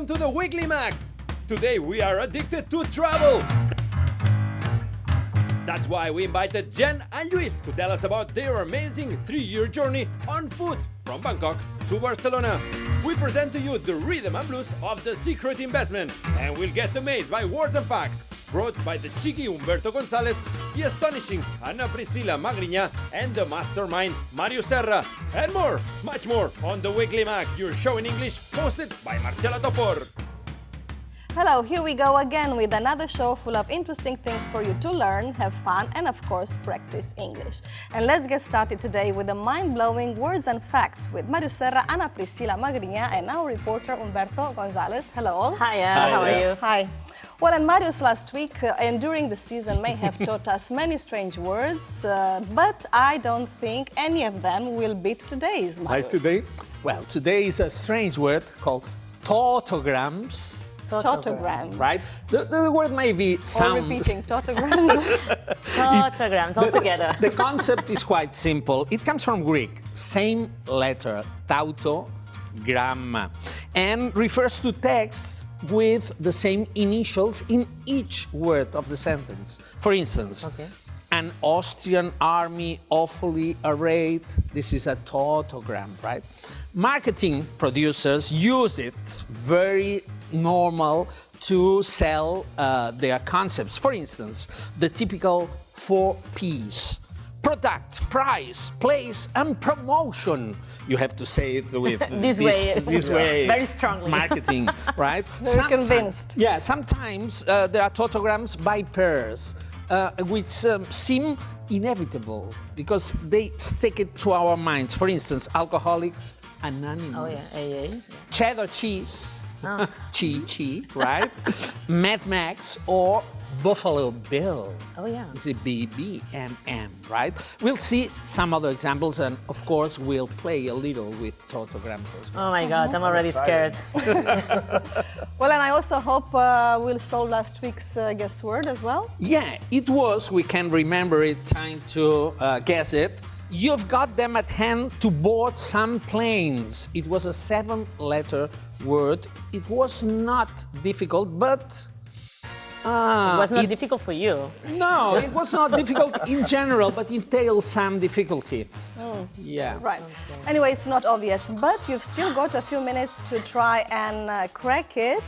Welcome to the Weekly Mac. Today we are addicted to travel. That's why we invited Jenn and Lluís to tell us about their amazing 3-year journey on foot from Bangkok to Barcelona. We present to you the rhythm and blues of the secret investment, and we'll get amazed by words and facts brought by the cheeky Humberto González, the astonishing Anna-Priscila Magriñà, and the mastermind Màrius Serra, and more, much more on the Weekly Mac, your show in English, hosted by Marcela Topor. Hello, here we go again with another show full of interesting things for you to learn, have fun, and of course practice English. And let's get started today with the mind-blowing words and facts with Màrius Serra, Anna-Priscila Magriñà, and our reporter Humberto González. Hello all. Hi, how are you? Hi. Well, and Màrius last week and during the season may have taught us many strange words, but I don't think any of them will beat today's, Màrius. Like today? Well, today is a strange word called tautograms. Tautograms. Right? The word maybe sounds... Or repeating, tautograms. Tautograms, all together. The concept is quite simple. It comes from Greek, same letter, tautogram, and refers to texts with the same initials in each word of the sentence. For instance, an Austrian army awfully arrayed. This is a tautogram, right? Marketing producers use it, very normal, to sell their concepts. For instance, the typical 4 Ps. Product, price, place, and promotion. You have to say it with this way, very strongly. Marketing, right? Very convinced. Yeah, sometimes there are tautograms by pairs, which seem inevitable because they stick it to our minds. For instance, Alcoholics Anonymous. Cheddar cheese. Chi, right? Mad Max or Buffalo Bill. Oh, yeah. It's a BBMM, right? We'll see some other examples, and of course, we'll play a little with tautograms as well. Oh my God, I'm already scared. Well, and I also hope we'll solve last week's guess word as well. Yeah, it was, we can remember it, time to guess it. You've got them at hand to board some planes. It was a 7-letter word. It was not difficult, but... it was not difficult for you. No, it was not difficult in general, but entails some difficulty. Yeah. Right. Anyway, it's not obvious, but you've still got a few minutes to try and crack it.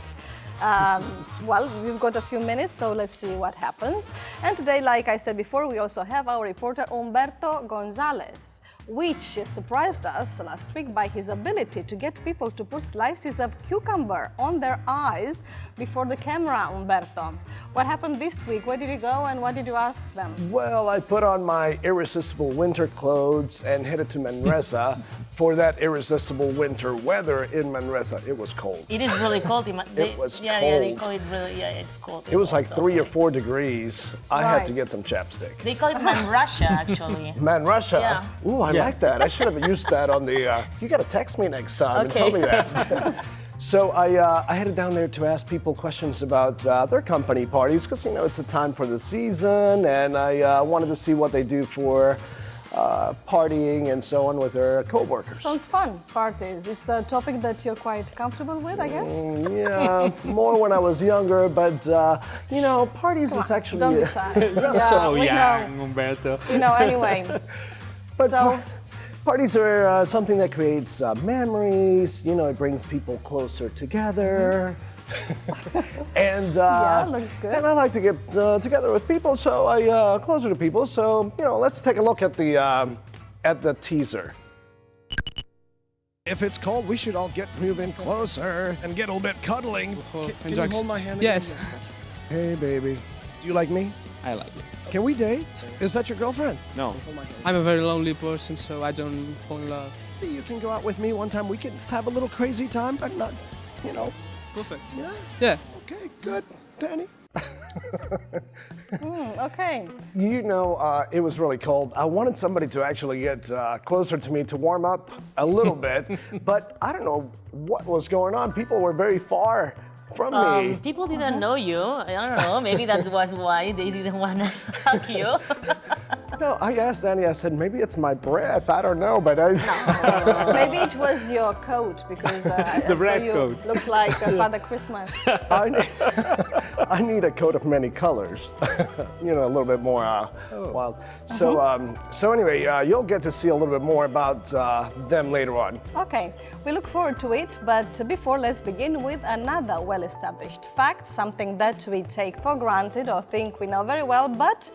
Well, we've got a few minutes, so let's see what happens. And today, like I said before, we also have our reporter Humberto González, which surprised us last week by his ability to get people to put slices of cucumber on their eyes before the camera, Humberto. What happened this week? Where did you go and what did you ask them? Well, I put on my irresistible winter clothes and headed to Manresa for that irresistible winter weather in Manresa. It was cold. It is really cold. It was cold. Yeah, they call it really, it's cold. It was like 3 or 4 degrees. I had to get some chapstick. They call it Man Russia, actually. Man Russia? Yeah. Ooh, I like that. I should have used that on the, you gotta text me next time and tell me that. So I headed down there to ask people questions about their company parties, because, you know, it's a time for the season, and I wanted to see what they do for partying and so on with their co-workers. Sounds fun, parties. It's a topic that you're quite comfortable with, I guess? Yeah, more when I was younger, but, you know, parties is actually... Don't be shy. You're so young, Humberto. You know, anyway. But so, parties are something that creates memories, you know, it brings people closer together. And yeah, looks good. And I like to get together with people, so I closer to people. So, you know, let's take a look at the teaser. If it's cold, we should all move in closer and get a little bit cuddling. Can you hold my hand? Yes. Hey, baby. Do you like me? I like it. Can we date? Is that your girlfriend? No. I'm a very lonely person, so I don't fall in love. You can go out with me one time. We can have a little crazy time, but not, you know. Perfect. Yeah? Yeah. Okay, good. Danny? okay. You know, it was really cold. I wanted somebody to actually get closer to me to warm up a little bit, but I don't know what was going on. People were very far from me. People didn't know you. I don't know. Maybe that was why they didn't want to hug you. No, I asked Annie, I said, maybe it's my breath. I don't know, but Maybe it was your coat because The so red you coat. look like Father Christmas. I need a coat of many colors. You know, a little bit more wild. So anyway, you'll get to see a little bit more about them later on. Okay, we look forward to it, but before, let's begin with another well-established fact, something that we take for granted or think we know very well, but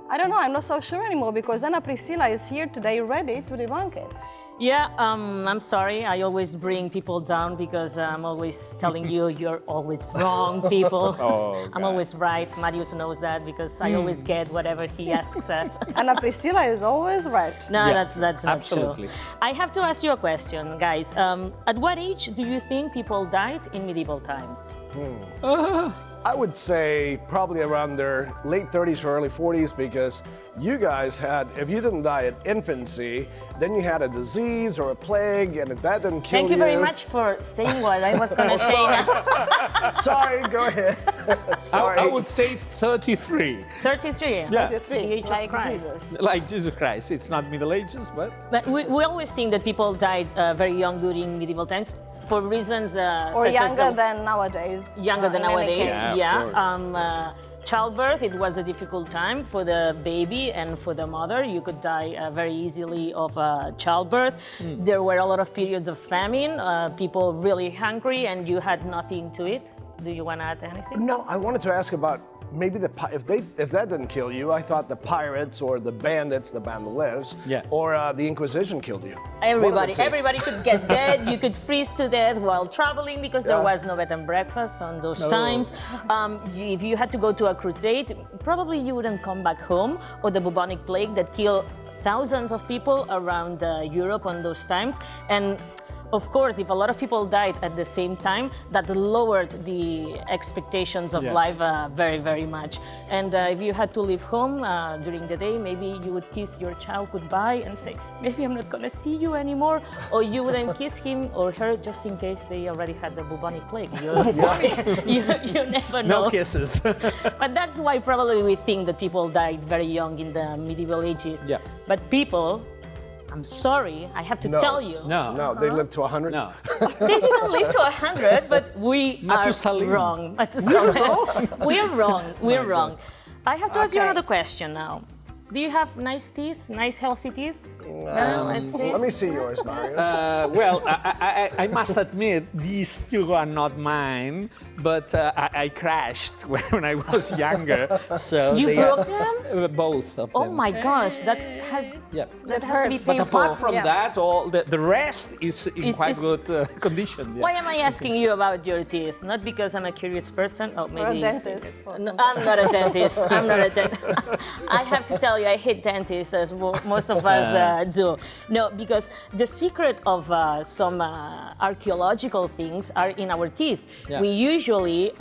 I don't know, I'm not so sure anymore because Anna-Priscila is here today ready to debunk it. Yeah, I'm sorry. I always bring people down because I'm always telling you you're always wrong, people. I'm always right. Màrius knows that because I always get whatever he asks us. Anna-Priscila is always right. No, Yeah, that's not absolutely. true. I have to ask you a question, guys. At what age do you think people died in medieval times? I would say probably around their late 30s or early 40s because you guys had, if you didn't die at infancy, then you had a disease or a plague, and if that didn't kill you... Thank you very much for saying what I was going to say. Sorry, go ahead. Sorry. I would say 33. 33. Yeah. 33, The age of like Christ. Jesus. Like Jesus Christ. It's not Middle Ages, but... But we always think that people died very young during medieval times for reasons Or such younger as than nowadays. younger than in any nowadays. case. Yeah, of course. Childbirth, it was a difficult time for the baby and for the mother. You could die very easily of childbirth. There were a lot of periods of famine, people really hungry, and you had nothing to eat. Do you want to add anything? No, I wanted to ask about maybe if that didn't kill you, I thought the pirates or the bandits, the bandoliers, or the Inquisition killed you. Everybody could get dead. You could freeze to death while traveling because there was no bed and breakfast on those times. If you had to go to a crusade, probably you wouldn't come back home, or the bubonic plague that killed thousands of people around Europe on those times. And of course, if a lot of people died at the same time, that lowered the expectations of life very, very much. And if you had to leave home during the day, maybe you would kiss your child goodbye and say, maybe I'm not going to see you anymore. Or you wouldn't kiss him or her just in case they already had the bubonic plague. You never know. No kisses. But that's why probably we think that people died very young in the medieval ages. Yeah. But people, I'm sorry, I have to tell you. No, they lived to 100? No. They didn't live to 100, but we Matusalem. are wrong. We are wrong. We're wrong. I have to ask you another question now. Do you have nice teeth? Nice, healthy teeth? No, let's see. Let me see yours, Mario. Well, I must admit, these two are not mine, but I crashed when I was younger. So You they broke are, them? Both of them. Oh my gosh, that has to be painful. But apart from that, all the rest is in quite good condition. Why am I asking you about your teeth? Not because I'm a curious person. Oh, maybe. Or a dentist. Or No, I'm not a dentist. I'm not a dentist. I have to tell you, I hate dentists, as most of us do. No, because the secret of some archaeological things are in our teeth. Yeah. We usually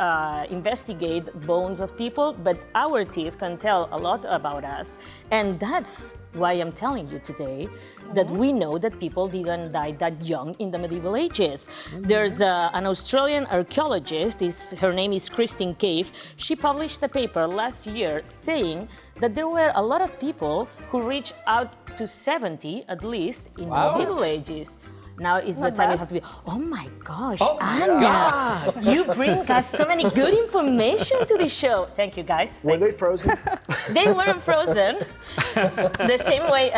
investigate bones of people, but our teeth can tell a lot about us. And that's why I'm telling you today that we know that people didn't die that young in the medieval ages. There's an Australian archaeologist, her name is Christine Cave. She published a paper last year saying that there were a lot of people who reached out to 70 at least in the Middle Ages. Now is the time you have to be, oh my gosh, Anna, you bring us so many good information to the show. Thank you, guys. Were they frozen? They weren't frozen. The same way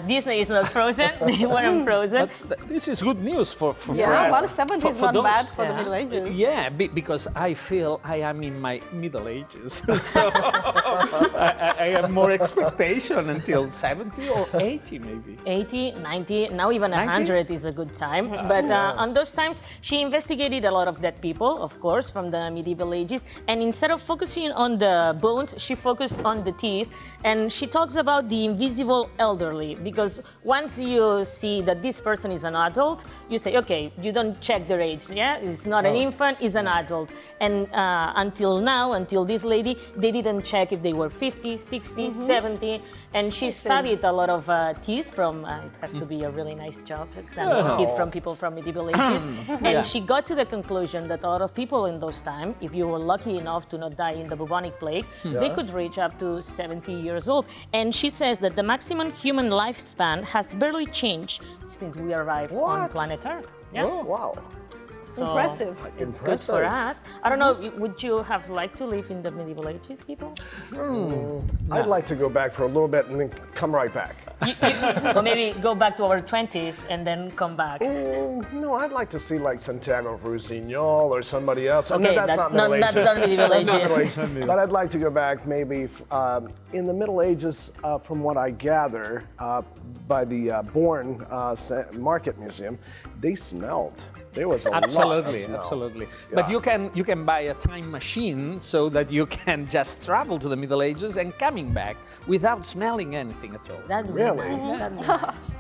Disney is not frozen, they weren't frozen. But this is good news for Yeah, well, 70 is not those- bad for the Middle Ages. Yeah, because I feel I am in my middle ages, so I have more expectation until 70 or 80 maybe. 80, 90, now even 100 is a good time. But on those times, she investigated a lot of dead people, of course, from the medieval ages. And instead of focusing on the bones, she focused on the teeth. And she talks about the invisible elderly, because once you see that this person is an adult, you say, okay, you don't check their age, yeah? It's not an infant, it's an adult. And until now, until this lady, they didn't check if they were 50, 60, 70. And she studied a lot of teeth from, it has to be a really nice job, example. teeth from people from medieval ages. And she got to the conclusion that a lot of people in those times, if you were lucky enough to not die in the bubonic plague, they could reach up to 70 years old. And she says that the maximum human lifespan has barely changed since we arrived on planet Earth. Yeah. Oh, wow. So Impressive. it's good for us. I don't know, would you have liked to live in the medieval ages, people? I'd like to go back for a little bit and then come right back. Or maybe go back to our 20s and then come back. No, I'd like to see like Santiago Rusiñol or somebody else. Okay, that's not Middle Ages. That's not medieval That's not ages. Middle Ages. But I'd like to go back maybe in the Middle Ages, from what I gather, by the Bourne Market Museum, they smelled. There was a lot of smell. Absolutely. Yeah. But you can buy a time machine so that you can just travel to the Middle Ages and coming back without smelling anything at all. That'd be Really? nice. That'd be nice.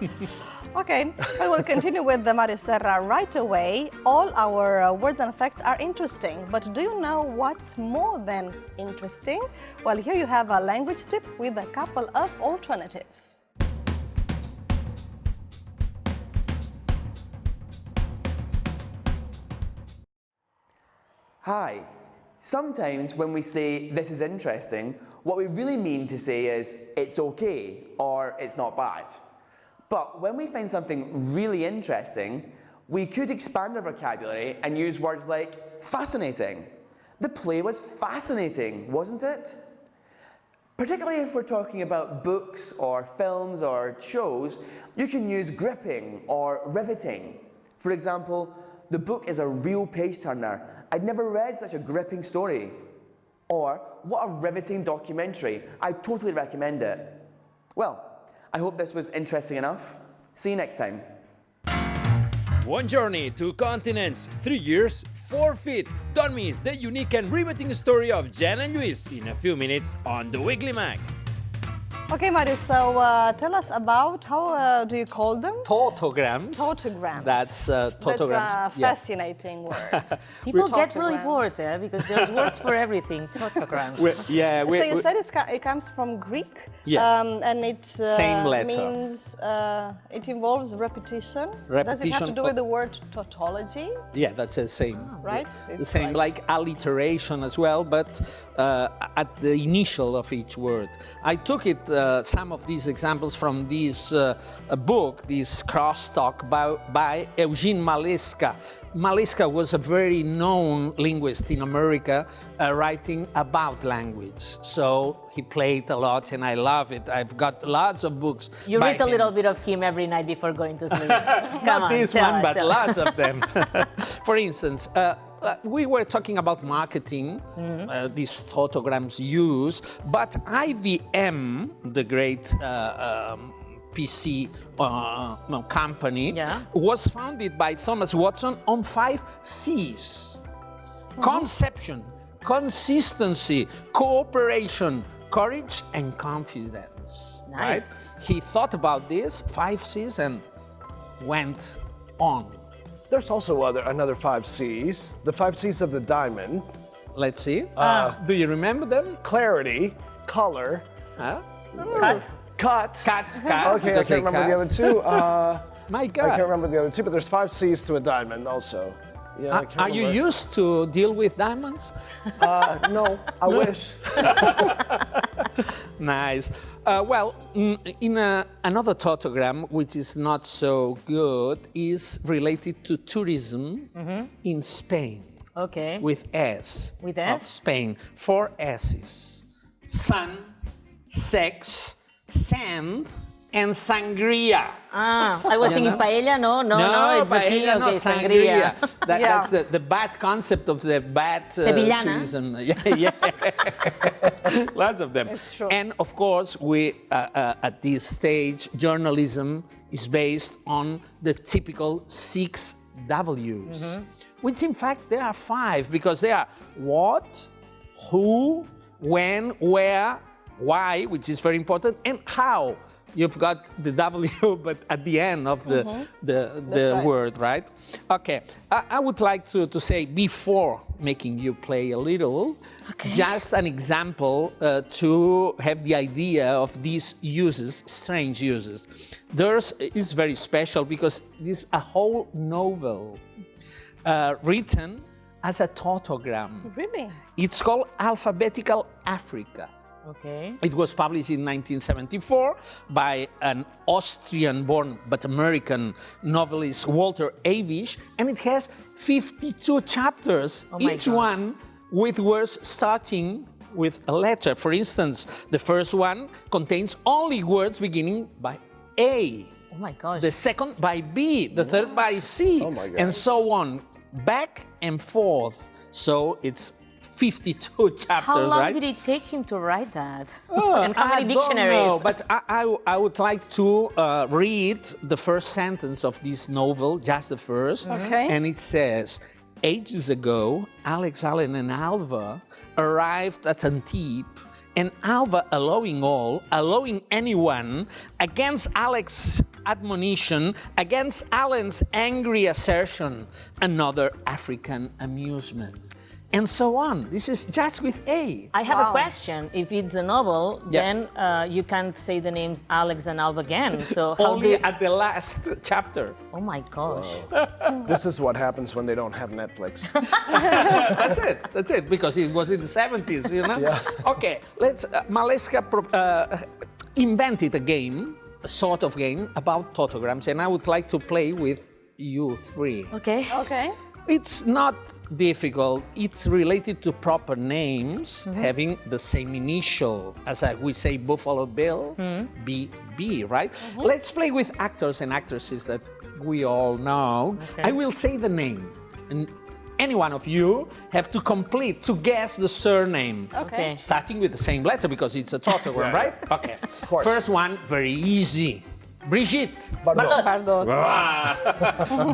Okay, I will continue with the Màrius Serra right away. All our words and facts are interesting, but do you know what's more than interesting? Well, here you have a language tip with a couple of alternatives. Hi. Sometimes when we say this is interesting, what we really mean to say is it's okay or it's not bad. But when we find something really interesting, we could expand our vocabulary and use words like fascinating. The play was fascinating, wasn't it? Particularly if we're talking about books or films or shows, you can use gripping or riveting. For example, the book is a real page-turner. I'd never read such a gripping story. Or, what a riveting documentary. I totally recommend it. Well, I hope this was interesting enough. See you next time. One journey, 2 continents, 3 years, 4 feet. Don't miss the unique and riveting story of Jenn and Lluís in a few minutes on the Weekly Mag. Okay, Màrius, so tell us about how do you call them? Tautograms. Tautograms. That's tautograms. That's a fascinating word. People get really Tautograms. bored there because there's words for everything. Tautograms. So you said it comes from Greek, and it Same letter. means it involves repetition. Does it have to Repetition do with the word tautology? Yeah, that's the same. Right? The It's same, like alliteration as well, but at the initial of each word. I took it, some of these examples from this book, this crosstalk by Eugene Maleska. Maleska was a very known linguist in America, writing about language. So he played a lot, and I love it. I've got lots of books. You by read a him. little bit of him every night before going to sleep. Come Not on, this tell one, us, but tell us. lots of them. For instance, we were talking about marketing, these tautograms use, but IBM, the great PC company, was founded by Thomas Watson on 5 C's. Conception, consistency, cooperation, courage, and confidence. Nice. Right? He thought about this, 5 C's, and went on. There's also another 5 C's, the 5 C's of the diamond. Let's see. Do you remember them? Clarity, color, Huh? Cut. cut. Cat. Okay, I because can't they remember the other cut. 2. My I God. can't remember the other 2, but there's 5 C's to a diamond also. Yeah, I can't Are you remember. used to deal with diamonds? No, I wish. Nice. In another tautogram, which is not so good, is related to tourism in Spain. Okay. With S. With Of S? Spain. 4 S's. Sun, sex, sand, and sangria. I was thinking paella, no, it's paella, okay, no, sangria. That's the bad concept of the bad Sevillana. tourism. Yeah. Lots of them. It's true. And of course, we at this stage, journalism is based on the typical 6 W's, which in fact there are 5 because they are what, who, when, where, why, which is very important, and how. You've got the W, but at the end of the right. word, right? Okay. I would like to say, before making you play a little, just an example to have the idea of these uses, strange uses. Theirs is very special because this is a whole novel written as a tautogram. Really? It's called Alphabetical Africa. Okay. It was published in 1974 by an Austrian-born but American novelist, Walter Avish, and it has 52 chapters, each one with words starting with a letter. For instance, the first one contains only words beginning by A. Oh my gosh. The second by B, the third by C, and so on, back and forth. So it's 52 chapters, right? How long did it take him to write that? And how many dictionaries? I don't know, but I would like to read the first sentence of this novel, just the first. Okay. And it says, ages ago, Alex, Allen, and Alva arrived at Antibes, and Alva allowing anyone, against Alex's admonition, against Allen's angry assertion, another African amusement. And so on. This is just with A. I have a question. If it's a novel, then you can't say the names Alex and Alva again. So how Only at the last chapter. Oh my gosh. This is what happens when they don't have Netflix. That's it, because it was in the 70s, you know? Yeah. Okay, Maleska invented a game, a sort of game, about tautograms, and I would like to play with you three. Okay. Okay. It's not difficult. It's related to proper names having the same initial, as we say Buffalo Bill, BB, right? Let's play with actors and actresses that we all know. I will say the name, and any one of you have to guess the surname. Okay. Starting with the same letter because it's a tautogram, right? Okay. First one, very easy. Brigitte Bardot.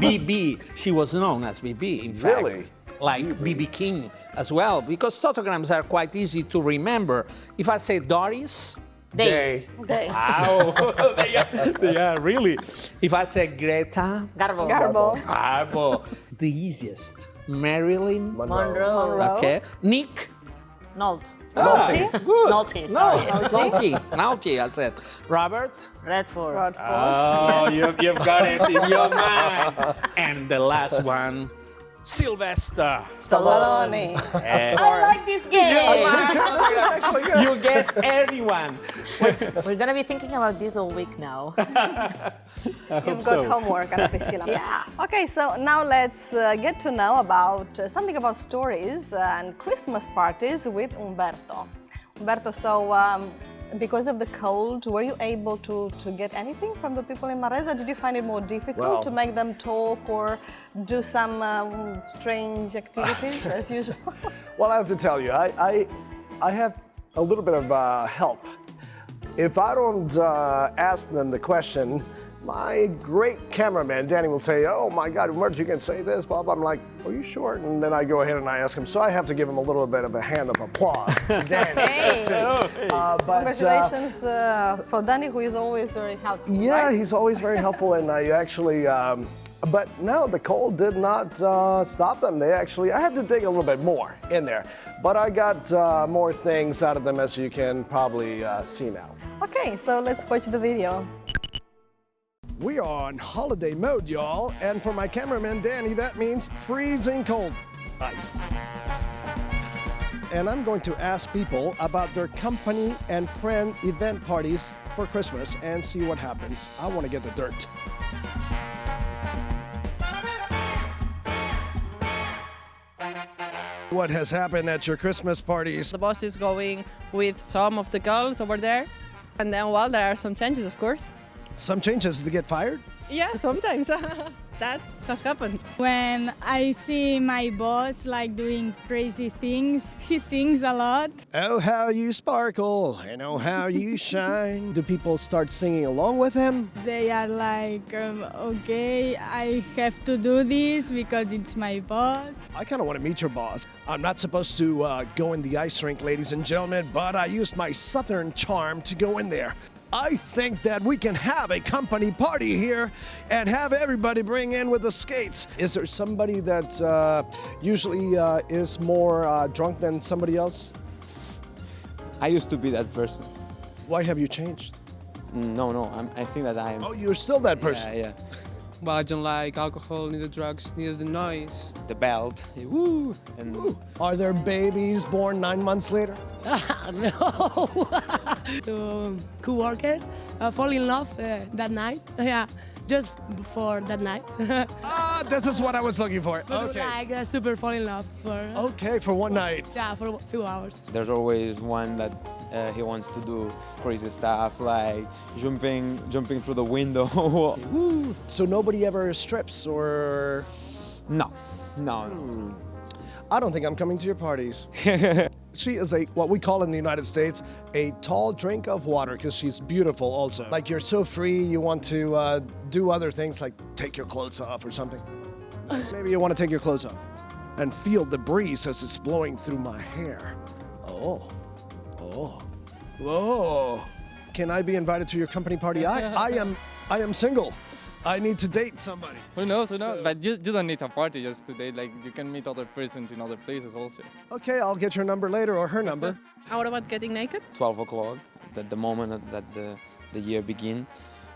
BB. She was known as BB, in fact. Really? Like BB King as well, because tautograms are quite easy to remember. If I say Doris, They. wow, they are really. If I say Greta, Garbo. the easiest. Marilyn Monroe. Okay. Nick, Nolte. Nolte. Nolte, sorry. Nolte, I said. Robert. Redford. Oh, you've got it in your mind. And the last one, Sylvester Stallone. I like this game. This is actually good. You guess anyone. We're going to be thinking about this all week now. You've got homework, Anna-Priscila. Yeah. Okay, so now let's get to know about something about stories and Christmas parties with Humberto. Humberto, so because of the cold, were you able to get anything from the people in Maresa? Did you find it more difficult to make them talk or do some strange activities as usual? Well, I have to tell you, I have a little bit of help. If I don't ask them the question, my great cameraman, Danny, will say, oh my God, Humberto, you can say this, blah, blah. I'm like, are you sure? And then I go ahead and I ask him. So I have to give him a little bit of a hand of applause to Danny. Hey. Congratulations for Danny, who is always very helpful. Yeah, right? he's always very helpful, and I actually, but no, the cold did not stop them. I had to dig a little bit more in there, but I got more things out of them, as you can probably see now. Okay, so let's watch the video. We are on holiday mode, y'all, and for my cameraman Danny, that means freezing cold ice. And I'm going to ask people about their company and friend event parties for Christmas and see what happens. I want to get the dirt. What has happened at your Christmas parties? The boss is going with some of the girls over there. And then, well, there are some changes, of course. Some changes to get fired? Yeah, sometimes. That has happened. When I see my boss like doing crazy things, he sings a lot. Oh, how you sparkle, and oh, how you shine. Do people start singing along with him? They are like, okay, I have to do this because it's my boss. I kind of want to meet your boss. I'm not supposed to go in the ice rink, ladies and gentlemen, but I used my southern charm to go in there. I think that we can have a company party here and have everybody bring in with the skates. Is there somebody that usually is more drunk than somebody else? I used to be that person. Why have you changed? No, I think that I am. Oh, you're still that person? Yeah. Well, I don't like alcohol, neither drugs, neither the noise. The belt. Woo! And Ooh. Are there babies born 9 months later? No. Co-workers fall in love that night. Yeah, just before that night. This is what I was looking for. Okay. Like super fall in love for. Okay, for one night. Yeah, for a few hours. there's always one that he wants to do crazy stuff like jumping through the window. Woo! So nobody ever strips or? No. I don't think I'm coming to your parties. She is what we call in the United States, a tall drink of water, because she's beautiful also. Like you're so free, you want to do other things like take your clothes off or something. Maybe you want to take your clothes off and feel the breeze as it's blowing through my hair. Oh. Can I be invited to your company party? I am single. I need to date somebody. Who knows? But you don't need a party just to date. Like, you can meet other persons in other places also. Okay, I'll get your number later or her number. How about getting naked? 12 o'clock, the moment that the year begins,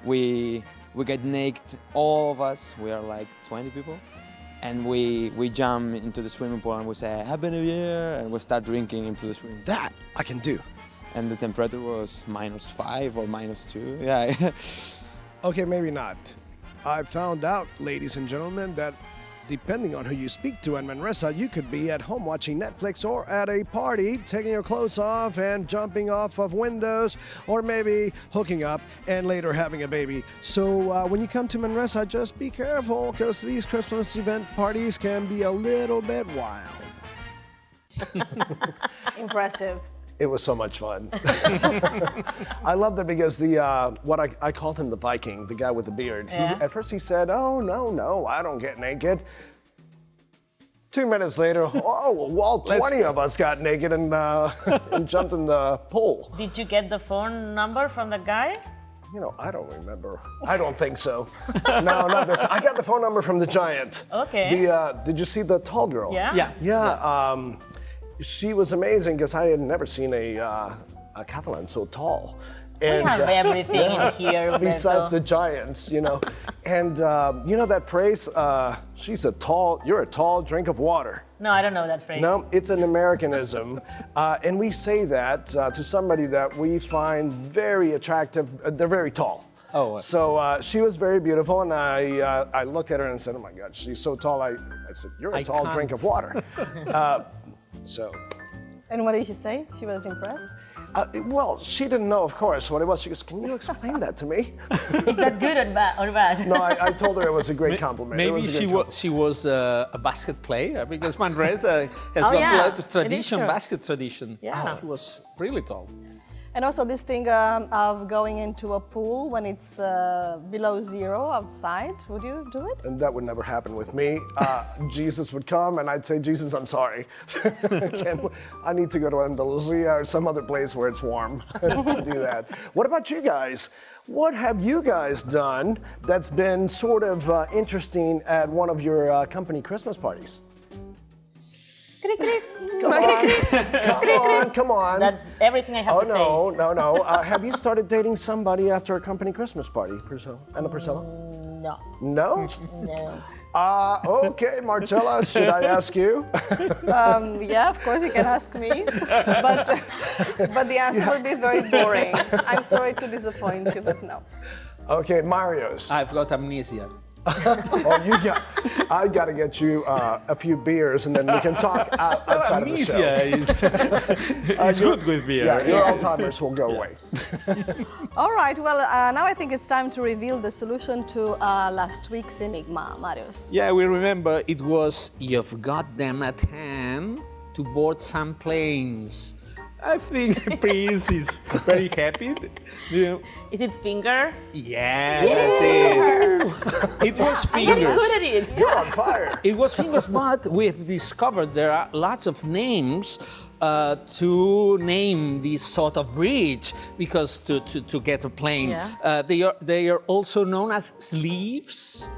we get naked, all of us. We are like 20 people. And we jump into the swimming pool and we say, Happy New Year, and we start drinking into the swimming pool. That I can do. And the temperature was -5 or -2, yeah. Okay, maybe not. I found out, ladies and gentlemen, that depending on who you speak to in Manresa, you could be at home watching Netflix or at a party, taking your clothes off and jumping off of windows, or maybe hooking up and later having a baby. So when you come to Manresa, just be careful, because these Christmas event parties can be a little bit wild. Impressive. It was so much fun. I loved it because what I called him the Viking, the guy with the beard. Yeah. At first he said, oh, no, I don't get naked. 2 minutes later, all 20 of us got naked and jumped in the pool. Did you get the phone number from the guy? You know, I don't remember. I don't think so. No, not this. I got the phone number from the giant. Okay. Did you see the tall girl? Yeah? Yeah. She was amazing because I had never seen a Catalan so tall. And, we have everything in here, Humberto. Besides the giants, you know. And you know that phrase, you're a tall drink of water. No, I don't know that phrase. No, it's an Americanism. And we say that to somebody that we find very attractive. They're very tall. Oh. So she was very beautiful, and I looked at her and said, oh my God, she's so tall. I said, you're a tall drink of water. So. And what did she say? She was impressed? Well, she didn't know, of course, what it was. She goes, can you explain that to me? Is that good or bad? No, I told her it was a great compliment. Maybe she was a basket player, because Manresa has got the tradition, basket tradition. Yeah. She was really tall. And also this thing of going into a pool when it's below zero outside, would you do it? And that would never happen with me. Jesus would come and I'd say, Jesus, I'm sorry. I need to go to Andalusia or some other place where it's warm to do that. What about you guys? What have you guys done that's been sort of interesting at one of your company Christmas parties? Come on. That's everything I have to say. Oh, no. Have you started dating somebody after a company Christmas party, Anna-Priscila? No. No? No. Okay, Marcela, should I ask you? Yeah, of course you can ask me, but the answer will be very boring. I'm sorry to disappoint you, but no. Okay, Màrius. I've got amnesia. I got to get you a few beers, and then we can talk outside of the show. Amnesia is good with beer. Yeah, your Alzheimer's will go away. All right, well, now I think it's time to reveal the solution to last week's enigma, Màrius. Yeah, we remember it was, you've got them at hand to board some planes. I think Prince is very happy. Is it finger? Yeah, that's it. It was fingers. I'm good at it. You're on fire. It was fingers, but we've discovered there are lots of names to name this sort of bridge because to get a plane. Yeah. They are also known as sleeves,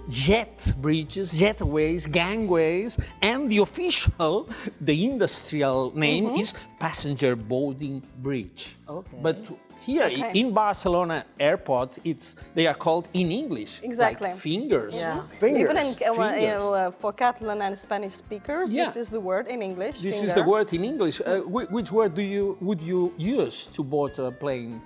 jet bridges, jetways, gangways, and the official, the industrial name is passenger boarding bridge. Okay. But here in Barcelona airport, they are called in English, Exactly. like fingers. Yeah. Fingers. Even for Catalan and Spanish speakers, Yeah. this is the word in English. This finger. is the word in English. Which word would you use to board a plane?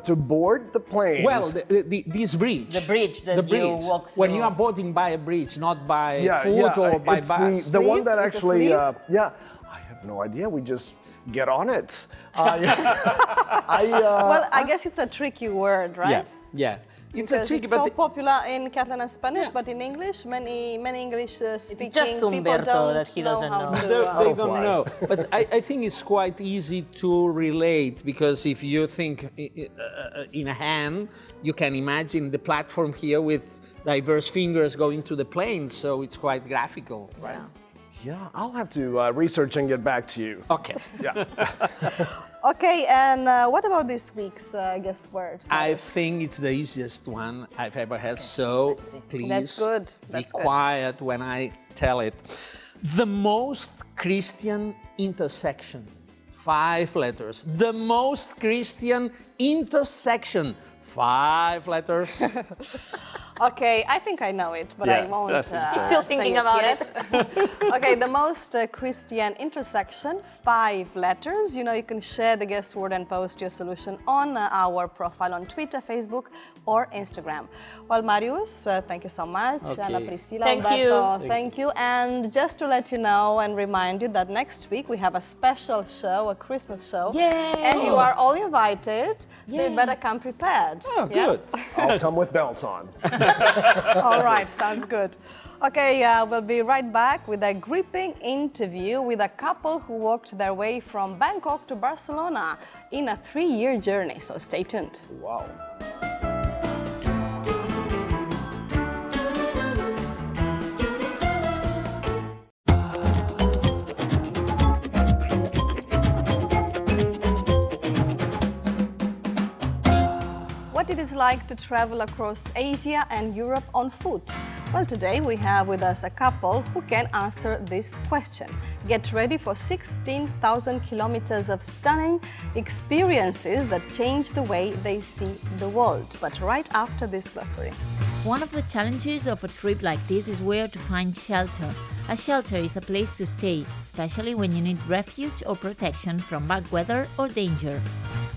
To board the plane. Well, this bridge. The bridge that you walk through. When you are boarding by a bridge, not by yeah, foot yeah, or by it's bus. the one that Sleeve? It's a actually, sleeve? yeah, I have no idea. We just get on it. Well, I guess it's a tricky word, right? Yeah. It's Because a tricky, it's so but popular in Catalan and Spanish, Yeah. but in English, many English speaking It's just people Humberto don't that he doesn't how know. to, they don't know. But I think it's quite easy to relate because if you think in a hand, you can imagine the platform here with diverse fingers going to the plane, so it's quite graphical, right? Yeah, I'll have to research and get back to you. Okay. Yeah. Okay, and what about this week's guess word? I think it's the easiest one I've ever had, so please That's good. be That's good. quiet when I tell it. The most Christian intersection, 5 letters. The most Christian intersection, 5 letters. Okay, I think I know it, but I won't. He's still thinking say about yet. Okay, the most Christian intersection, 5 letters. You know, you can share the guess word and post your solution on our profile on Twitter, Facebook, or Instagram. Well, Màrius, thank you so much. Okay. Anna-Priscila, Thank Humberto, you. thank you. And just to let you know and remind you that next week we have a special show, a Christmas show. Yay! And you are all invited, so you better come prepared. Oh, good. I'll come with belts on. All right, sounds good. Okay, we'll be right back with a gripping interview with a couple who walked their way from Bangkok to Barcelona in a 3-year journey, so stay tuned. Wow. What it is like to travel across Asia and Europe on foot? Well, today we have with us a couple who can answer this question. Get ready for 16,000 kilometers of stunning experiences that change the way they see the world. But right after this glossary. One of the challenges of a trip like this is where to find shelter. A shelter is a place to stay, especially when you need refuge or protection from bad weather or danger.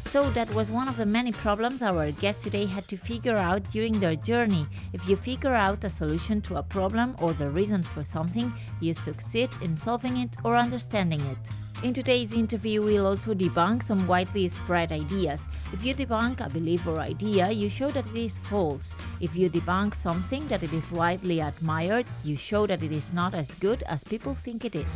So that was one of the many problems our guests today had to figure out during their journey. If you figure out a solution to a problem or the reason for something, you succeed in solving it or understanding it. In today's interview, we'll also debunk some widely spread ideas. If you debunk a belief or idea, you show that it is false. If you debunk something that it is widely admired, you show that it is not as good as people think it is.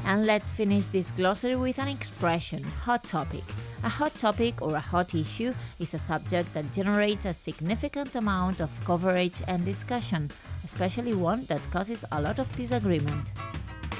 And let's finish this glossary with an expression, hot topic. A hot topic or a hot issue is a subject that generates a significant amount of coverage and discussion, especially one that causes a lot of disagreement.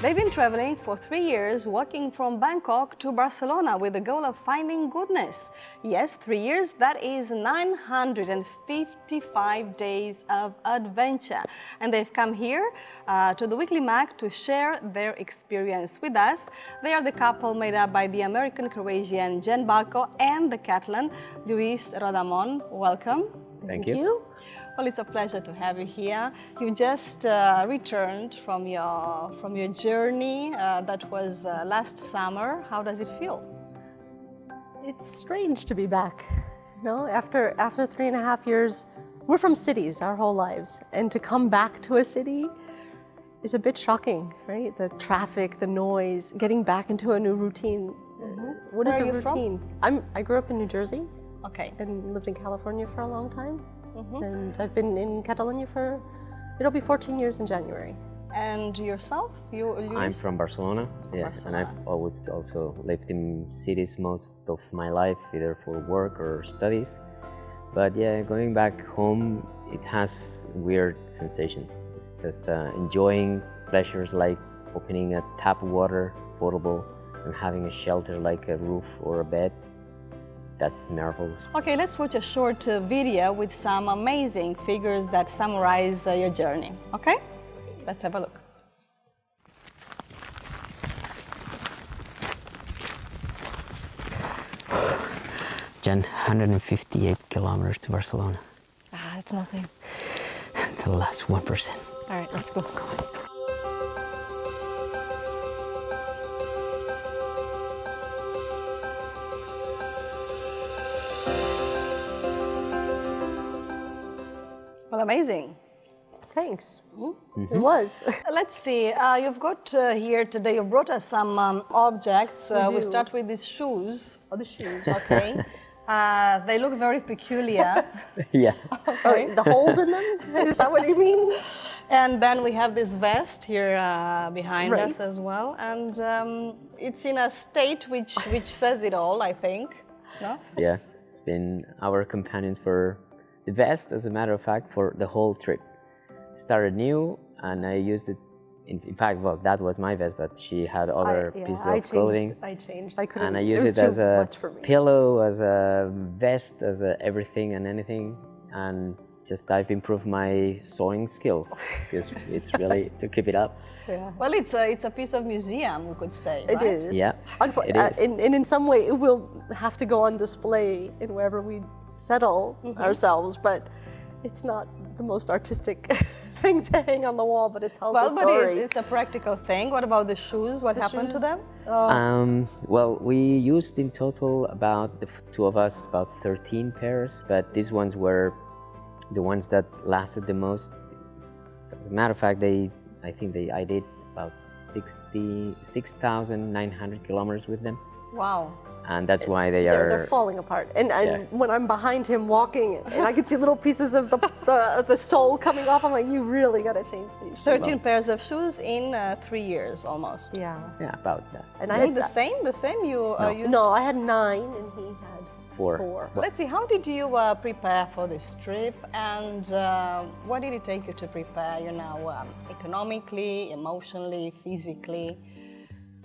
They've been traveling for 3 years, walking from Bangkok to Barcelona with the goal of finding goodness. Yes, 3 years, that is 955 days of adventure. And they've come here to the Weekly Mag to share their experience with us. They are the couple made up by the American-Croatian Jenn and the Catalan Lluís Rodamon. Welcome. Thank you. Well, it's a pleasure to have you here. You just returned from your journey that was last summer. How does it feel? It's strange to be back. You know, after 3.5 years, we're from cities our whole lives, and to come back to a city is a bit shocking, right? The traffic, the noise, getting back into a new routine. What is Where a are you routine? I grew up in New Jersey. Okay. And lived in California for a long time. And I've been in Catalonia it'll be 14 years in January. And yourself? I'm from Barcelona, yes, and I've always also lived in cities most of my life, either for work or studies. But yeah, going back home, it has a weird sensation. It's just enjoying pleasures like opening a tap of water, potable, and having a shelter like a roof or a bed, that's marvelous. Okay, let's watch a short video with some amazing figures that summarize your journey, okay? Let's have a look. Jen, 158 kilometers to Barcelona. Ah, that's nothing. The last 1%. All right, let's go. Well, amazing. Thanks. It was. Let's see, you've got here today, you brought us some objects. We start with these shoes. Oh, the shoes. Okay. They look very peculiar. Yeah. Okay. The holes in them? Is that what you mean? And then we have this vest here behind Right. us as well. And it's in a state which says it all, I think. No? Yeah, it's been our companions for the vest, as a matter of fact, for the whole trip. Started new, and I used it. In fact, well, that was my vest, but she had other pieces of clothing. I changed. I couldn't. And I used it as a pillow, as a vest, as a everything and anything. And just I've improved my sewing skills because it's really to keep it up. Yeah. Well, it's a piece of museum, we could say, It right? is. Yeah, it is. And in some way, it will have to go on display in wherever we settle ourselves, but it's not the most artistic thing to hang on the wall, but it tells a story. Well, but it's a practical thing. What about the shoes? What happened to them? Well, we used in total about the two of us about 13 pairs, but these ones were the ones that lasted the most. As a matter of fact, I did about 6,900 kilometers with them. Wow. And that's why they're falling apart. And when I'm behind him walking, and I can see little pieces of the sole coming off, I'm like, you really got to change these. 13 pairs of shoes in 3 years almost. Yeah. Yeah, about that. And I had the same. You used. No, I had 9, and he had 4. Well, let's see. How did you prepare for this trip, and what did it take you to prepare? You know, economically, emotionally, physically.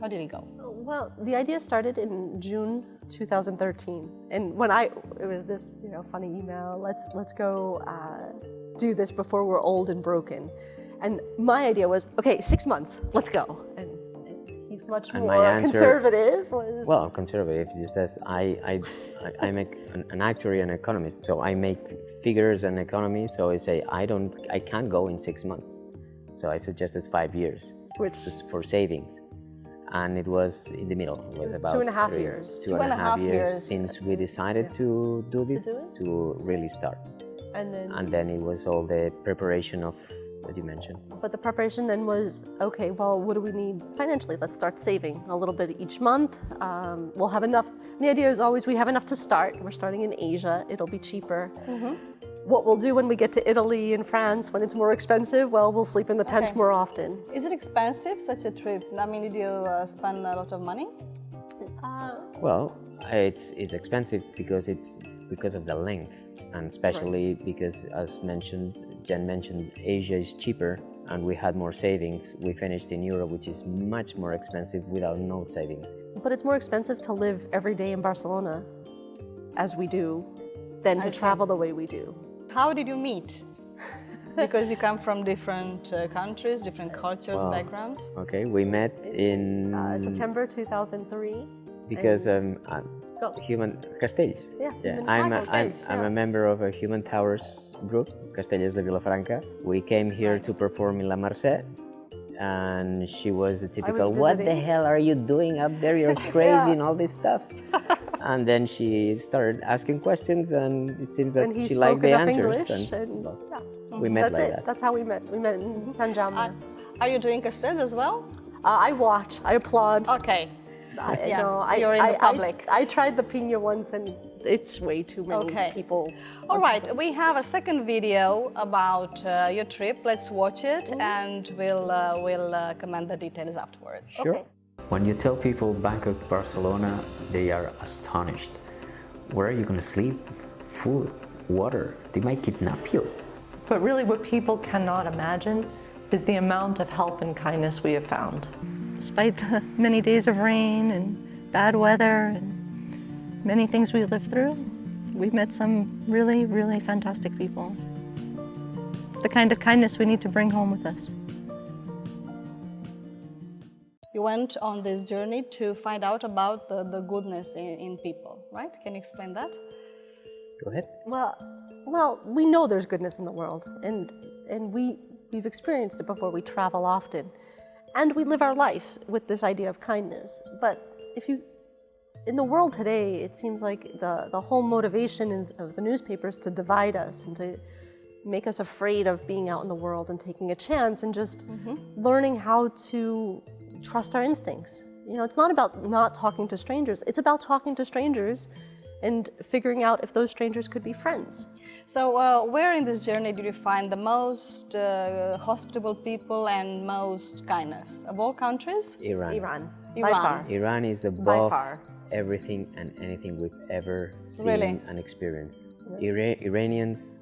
How did it go? Well, the idea started in June 2013, and when it was this, funny email. Let's go do this before we're old and broken, and my idea was, okay, 6 months, let's go. And he's much more conservative. Well, conservative. He says I'm an actuary and economist, so I make figures and economy. So I say I can't go in 6 months. So I suggested 5 years, which just for savings. And it was in the middle. It was about 2.5 years. 2.5 years since we decided to do this, to really start. And then it was all the preparation of what you mentioned. But the preparation then was, okay, well, what do we need financially? Let's start saving a little bit each month. We'll have enough. The idea is always we have enough to start. We're starting in Asia. It'll be cheaper. What we'll do when we get to Italy and France, when it's more expensive, well, we'll sleep in the tent more often. Is it expensive, such a trip? I mean, did you spend a lot of money? Well, it's expensive because of the length, and especially because, as Jen mentioned, Asia is cheaper, and we had more savings. We finished in Europe, which is much more expensive without no savings. But it's more expensive to live every day in Barcelona, as we do, than to travel the way we do. How did you meet? Because you come from different countries, different cultures, backgrounds. Okay, we met in September 2003. Because Human Castells. I'm a member of a Human Towers group, Castells de Vilafranca. We came here to perform in La Merced, and she was the typical, what the hell are you doing up there? You're crazy and all this stuff. And then she started asking questions, and it seems that she liked the answers. We met like that. That's how we met. We met in San Jaume. Are you doing Castells as well? I watch. I applaud. Okay. You're in the public. I tried the Pina once, and it's way too many people. All right, we have a second video about your trip. Let's watch it, and we'll comment the details afterwards. Sure. Okay. When you tell people Bangkok, Barcelona, they are astonished. Where are you going to sleep? Food, water, they might kidnap you. But really what people cannot imagine is the amount of help and kindness we have found. despite the many days of rain and bad weather and many things we lived through, we've met some really, really fantastic people. It's the kind of kindness we need to bring home with us. You went on this journey to find out about the goodness in people, right? Can you explain that? Go ahead. Well, we know there's goodness in the world, and we've experienced it before. We travel often, and we live our life with this idea of kindness. But in the world today, it seems like the whole motivation of the newspapers to divide us and to make us afraid of being out in the world and taking a chance and just learning how to trust our instincts. You know, it's not about not talking to strangers. It's about talking to strangers and figuring out if those strangers could be friends. So where in this journey did you find the most hospitable people and most kindness? Of all countries? Iran. By far. Iran is above everything and anything we've ever seen and experienced. Iranians,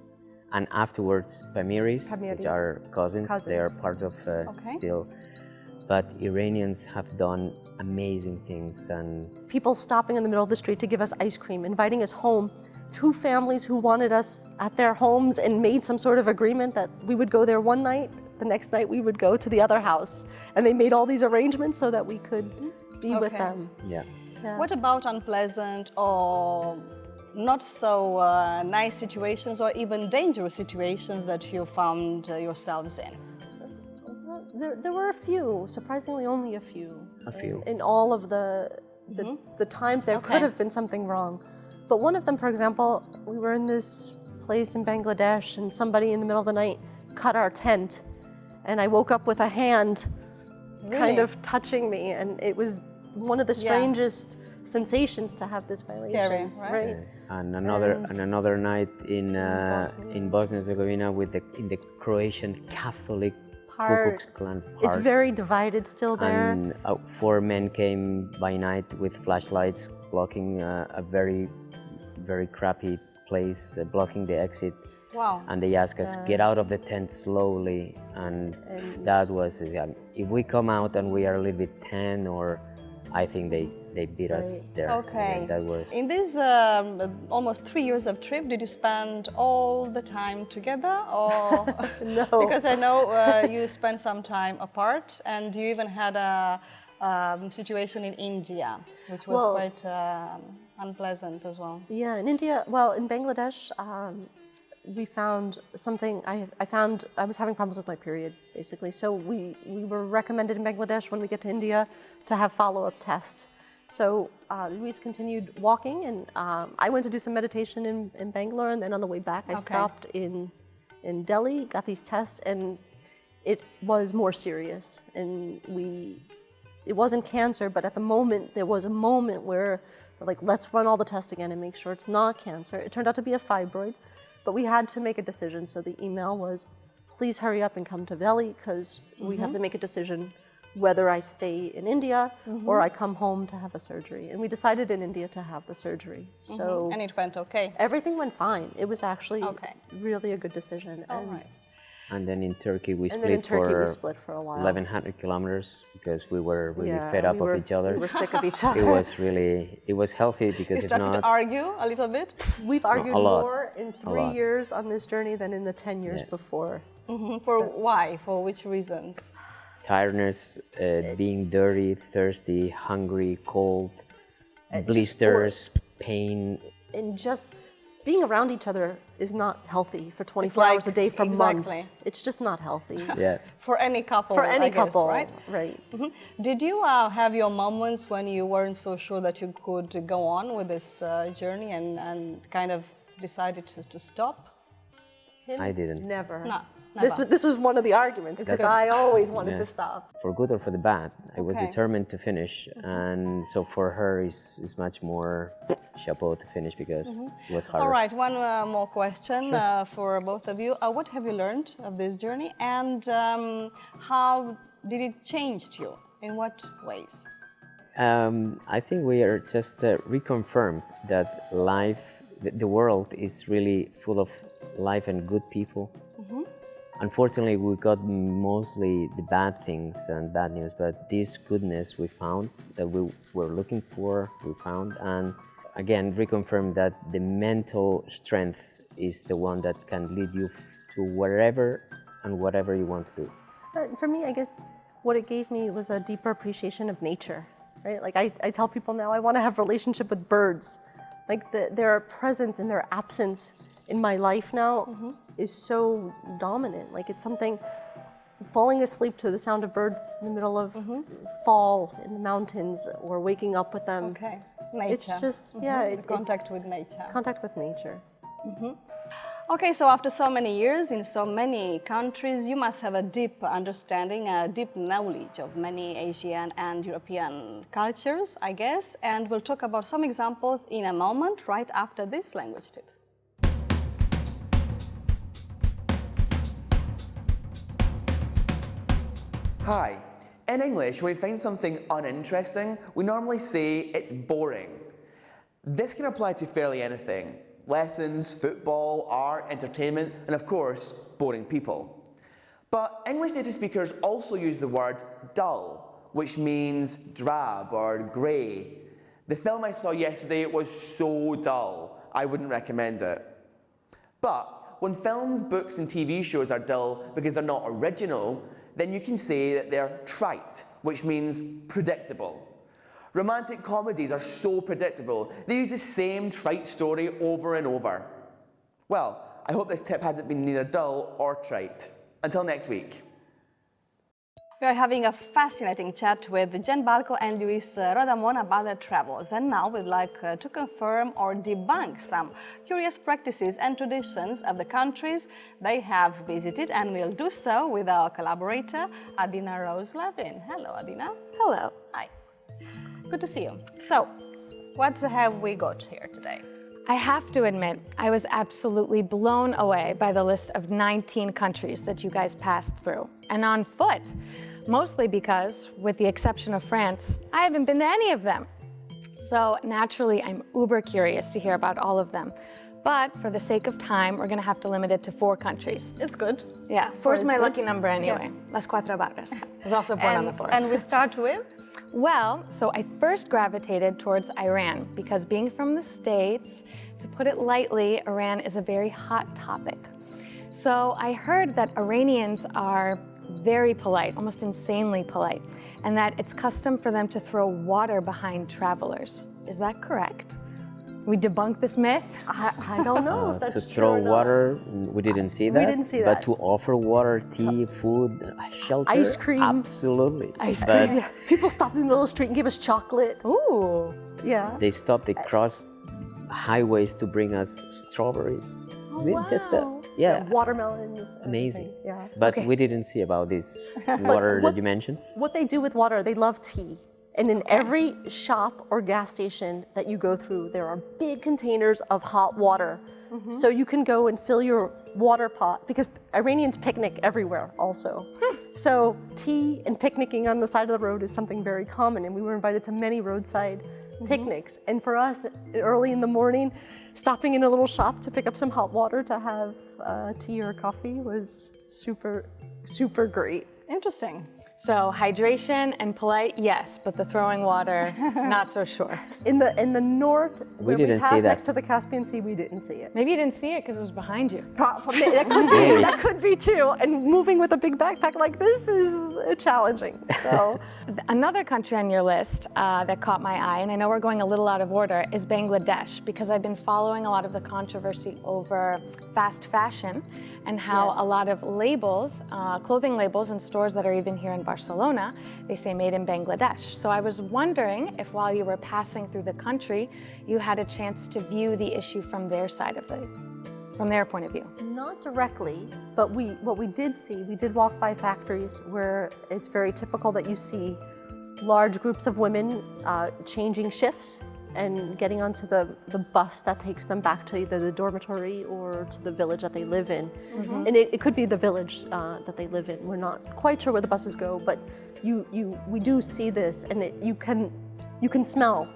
and afterwards Pamiris, which are cousins. They are parts of still. But Iranians have done amazing things, and people stopping in the middle of the street to give us ice cream, inviting us home. 2 families who wanted us at their homes and made some sort of agreement that we would go there one night, the next night we would go to the other house. And they made all these arrangements so that we could be with them. Yeah. What about unpleasant or not so nice situations or even dangerous situations that you found yourselves in? There were a few, surprisingly only a few. A few. In all of the times there could have been something wrong. But one of them, for example, we were in this place in Bangladesh and somebody in the middle of the night cut our tent. And I woke up with a hand kind of touching me, and it was one of the strangest sensations to have this violation. Scary, right? And another night in Bosnia and Herzegovina in the Croatian Catholic Ku Klux Klan part. It's very divided still there. And 4 men came by night with flashlights, blocking a very, very crappy place, blocking the exit. Wow. And they asked us, get out of the tent slowly. And that was, if we come out and we are a little bit tan, or I think they beat us there. Okay. That was. In these almost 3 years of trip, did you spend all the time together, or no? Because I know you spent some time apart, and you even had a situation in India, which was quite unpleasant as well. Yeah, in India, in Bangladesh, we found something. I was having problems with my period, basically. So we were recommended in Bangladesh when we get to India to have follow-up tests. So Lluís continued walking, and I went to do some meditation in Bangalore, and then on the way back I stopped in Delhi, got these tests, and it was more serious. And it wasn't cancer, but at the moment, there was a moment where they're like, let's run all the tests again and make sure it's not cancer. It turned out to be a fibroid, but we had to make a decision. So the email was, please hurry up and come to Delhi, because we have to make a decision whether I stay in India or I come home to have a surgery. And we decided in India to have the surgery. So and it went okay? Everything went fine. It was actually really a good decision. All right. And then in Turkey we split for a while. 1,100 kilometers because we were really fed up of each other. We were sick of each other. It was healthy because you started to argue a little bit? We've argued more in 3 years on this journey than in the 10 years before. For why? For which reasons? Tiredness, being dirty, thirsty, hungry, cold, blisters, pain. And just being around each other is not healthy for 24 hours a day for months. It's just not healthy. Yeah. For any couple, I guess, right? Right. Did you have your moments when you weren't so sure that you could go on with this journey and kind of decided to stop? I didn't. Never. No. This was one of the arguments, because I always wanted to stop. For good or for the bad, I was determined to finish, and so for her is much more chapeau to finish because it was harder. All right, one more question for both of you. What have you learned of this journey, and how did it change you? In what ways? I think we are just reconfirmed that life, the world is really full of life and good people. Unfortunately, we got mostly the bad things and bad news, but this goodness we found that we were looking for, we found, and again, reconfirm that the mental strength is the one that can lead you to wherever and whatever you want to do. For me, I guess what it gave me was a deeper appreciation of nature, right? Like I tell people now I want to have a relationship with birds. Like their presence and their absence in my life now is so dominant. Like it's something, falling asleep to the sound of birds in the middle of fall in the mountains or waking up with them. Okay, nature. It's just, Contact with nature. Contact with nature. Okay, so after so many years in so many countries, you must have a deep understanding, a deep knowledge of many Asian and European cultures, I guess. And we'll talk about some examples in a moment, right after this language tip. Hi. In English, when we find something uninteresting, we normally say it's boring. This can apply to fairly anything. Lessons, football, art, entertainment, and of course, boring people. But English native speakers also use the word dull, which means drab or grey. The film I saw yesterday was so dull, I wouldn't recommend it. But when films, books, and TV shows are dull because they're not original, then you can say that they're trite, which means predictable. Romantic comedies are so predictable. They use the same trite story over and over. Well, I hope this tip hasn't been neither dull or trite. Until next week. We are having a fascinating chat with Jenn and Lluís Rodamón about their travels. And now we'd like to confirm or debunk some curious practices and traditions of the countries they have visited. And we'll do so with our collaborator, Adina Rose-Levin. Hello, Adina. Hello. Hi. Good to see you. So, what have we got here today? I have to admit, I was absolutely blown away by the list of 19 countries that you guys passed through, and on foot. Mostly because, with the exception of France, I haven't been to any of them. So naturally, I'm uber curious to hear about all of them. But for the sake of time, we're gonna have to limit it to 4 countries. It's good. Yeah, 4 is my good. lucky number anyway. Yeah. Las cuatro barras. I was also born on the 4. And we start with? Well, so I first gravitated towards Iran because being from the States, to put it lightly, Iran is a very hot topic. So I heard that Iranians are very polite, almost insanely polite, and that it's custom for them to throw water behind travelers. Is that correct? We debunk this myth? I don't know if that's to true throw or not. water, we didn't see that. We didn't see But that. to offer water, tea, food, shelter, Ice cream. absolutely. Ice But cream. Yeah. People stopped in the middle of the street and gave us chocolate. Ooh. Yeah. they stopped, they crossed highways to bring us strawberries. Just watermelons. amazing. Everything. Yeah. But we didn't see about this water that you mentioned. What they do with water, they love tea. And in every shop or gas station that you go through, there are big containers of hot water. So you can go and fill your water pot, because Iranians picnic everywhere also. So tea and picnicking on the side of the road is something very common, and we were invited to many roadside picnics. And for us, early in the morning, stopping in a little shop to pick up some hot water to have tea or coffee was super, super great. Interesting. So hydration and polite, yes, but the throwing water, not so sure. In the north, We where didn't we see passed that. next to the Caspian Sea, we didn't see it. Maybe you didn't see it because it was behind you. Probably, that could be. That could be too. And moving with a big backpack like this is challenging. So, Another country on your list that caught my eye, and I know we're going a little out of order, is Bangladesh, because I've been following a lot of the controversy over fast fashion and how a lot of labels, clothing labels in stores that are even here in Barcelona, they say made in Bangladesh. So I was wondering if while you were passing through the country, you had a chance to view the issue from their side of from their point of view. not directly, but what we did see, we did walk by factories where it's very typical that you see large groups of women changing shifts and getting onto the bus that takes them back to either the dormitory or to the village that they live in. Mm-hmm. And it could be the village that they live in. We're not quite sure where the buses go, but we do see this, and you can smell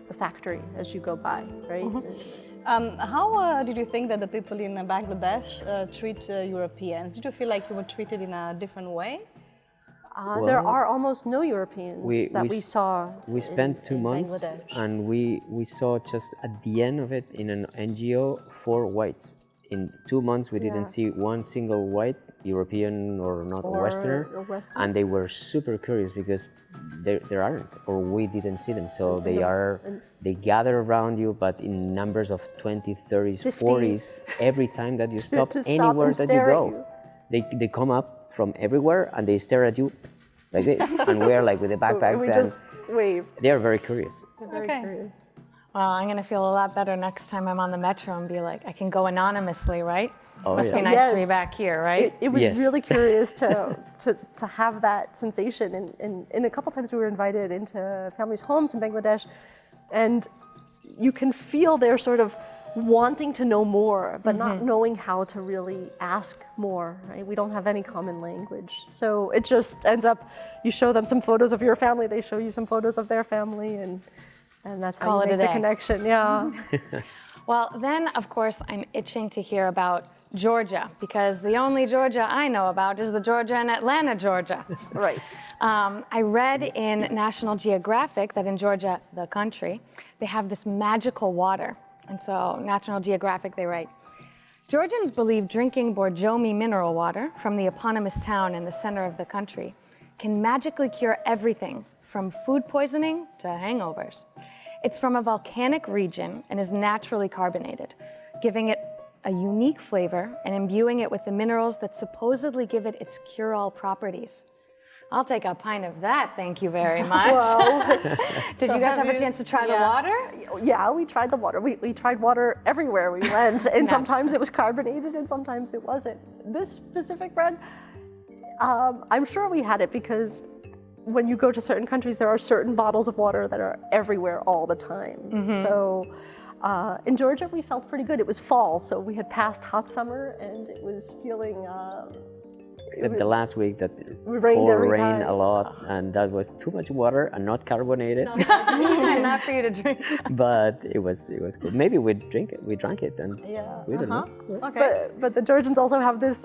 the factory as you go by, right? Mm-hmm. How did you think that the people in Bangladesh treat Europeans? Did you feel like you were treated in a different way? There are almost no Europeans that we saw. We spent in 2 months, Bangladesh. and we saw just at the end of it in an NGO 4 whites. In 2 months, we didn't see one single white, European or not, or Westerner, and they were super curious because there aren't, or we didn't see them. So they gather around you, but in numbers of 20, 30s, 50. 40s, every time that you stop To stop anywhere and that you stare at go. They come up from everywhere and they stare at you like this, and we're like with the backpacks, We and just wave. they're very curious. They're very curious. Well, I'm going to feel a lot better next time I'm on the metro and be like, I can go anonymously, right? Oh, Must yeah. be nice to be Yes. back here, right? It was Yes. really curious to have that sensation. And a couple times we were invited into families' homes in Bangladesh, and you can feel their sort of wanting to know more, but not knowing how to really ask more, right? We don't have any common language. So it just ends up, you show them some photos of your family, they show you some photos of their family, and that's how Call you it a make the day. connection, yeah. Well, then, of course, I'm itching to hear about Georgia, because the only Georgia I know about is the Georgia in Atlanta, Georgia. Right. I read in National Geographic that in Georgia, the country, they have this magical water. And so, National Geographic, they write, Georgians believe drinking Borjomi mineral water from the eponymous town in the center of the country can magically cure everything from food poisoning to hangovers. It's from a volcanic region and is naturally carbonated, giving it a unique flavor and imbuing it with the minerals that supposedly give it its cure-all properties. I'll take a pint of that, thank you very much. Did So you guys have have a you- chance to try the Yeah. water? Yeah, we tried the water. We tried water everywhere we went, and sometimes it was carbonated and sometimes it wasn't. This specific brand, I'm sure we had it because when you go to certain countries, there are certain bottles of water that are everywhere all the time. So in Georgia, we felt pretty good. It was fall, so we had passed hot summer, and it was feeling. Except the last week that it rained every rained time. a lot, and that was too much water and not carbonated. Not for you to drink. But it was good. Maybe we drank it, and Yeah. we don't know. Okay. But the Georgians also have this.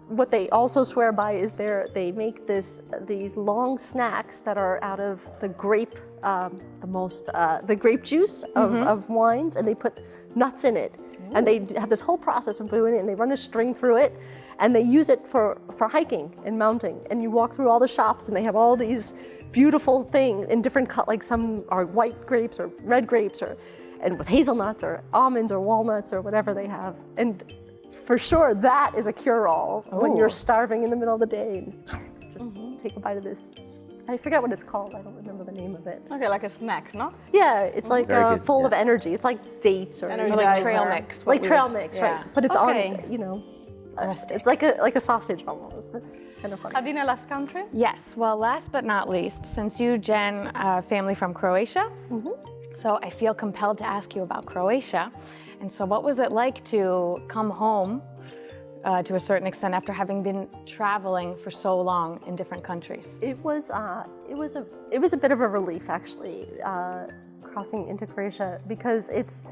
What they also swear by is they make these long snacks that are out of the grape, the grape juice of wines, and they put nuts in it, and they have this whole process of doing it, and they run a string through it, and they use it for hiking and mounting. And you walk through all the shops, and they have all these beautiful things in different like some are white grapes or red grapes and with hazelnuts or almonds or walnuts or whatever they have. And for sure, that is a cure-all when you're starving in the middle of the day. And just take a bite of this. I forget what it's called. I don't remember the name of it. Okay, like a snack, no? Yeah, it's like Very good, full yeah. of energy. It's like dates or Like trail mix. like trail mix, right? But it's Okay. on, it's like a sausage almost. It's kind of funny. Have you been a last country? Yes, well, last but not least, since you, Jen, family from Croatia, so I feel compelled to ask you about Croatia. And so what was it like to come home to a certain extent after having been traveling for so long in different countries? It was a bit of a relief actually, crossing into Croatia, because it's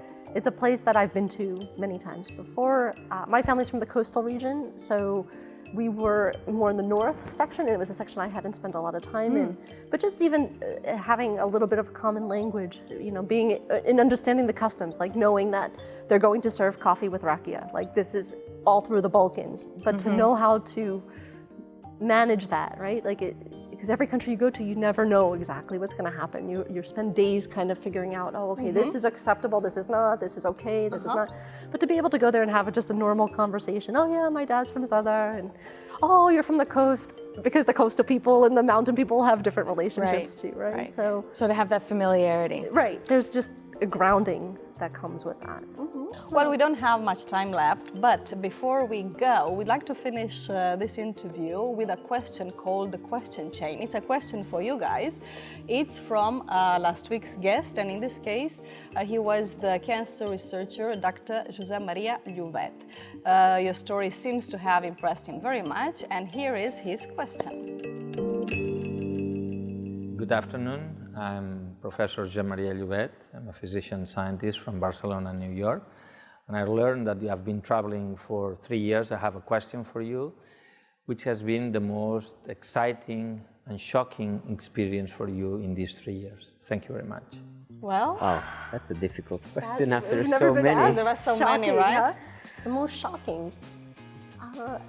a place that I've been to many times before. My family's from the coastal region, so we were more in the north section, and it was a section I hadn't spent a lot of time in. But just even having a little bit of common language, being in understanding the customs, like knowing that they're going to serve coffee with rakia, like this is all through the Balkans, but to know how to manage that, right? Because every country you go to, you never know exactly what's going to happen. You spend days kind of figuring out, oh, okay, this is acceptable, this is not, this is okay, this is not. But to be able to go there and have just a normal conversation, oh yeah, my dad's from Zadar, and oh, you're from the coast, because the coastal people and the mountain people have different relationships too, right? So to have that familiarity. Right, there's just a grounding that comes with that. Well, we don't have much time left, but before we go, we'd like to finish this interview with a question called the question chain. It's a question for you guys. It's from last week's guest, and in this case, he was the cancer researcher, Dr. José Maria Lluís. Your story seems to have impressed him very much, and here is his question. Good afternoon. I'm Professor Jean-Marie Llobet. I'm a physician-scientist from Barcelona, New York. And I learned that you have been traveling for 3 years. I have a question for you. Which has been the most exciting and shocking experience for you in these 3 years? Thank you very much. Well, wow, that's a difficult question after we've so never been many. asked. There are so many, right? Yeah? The most shocking.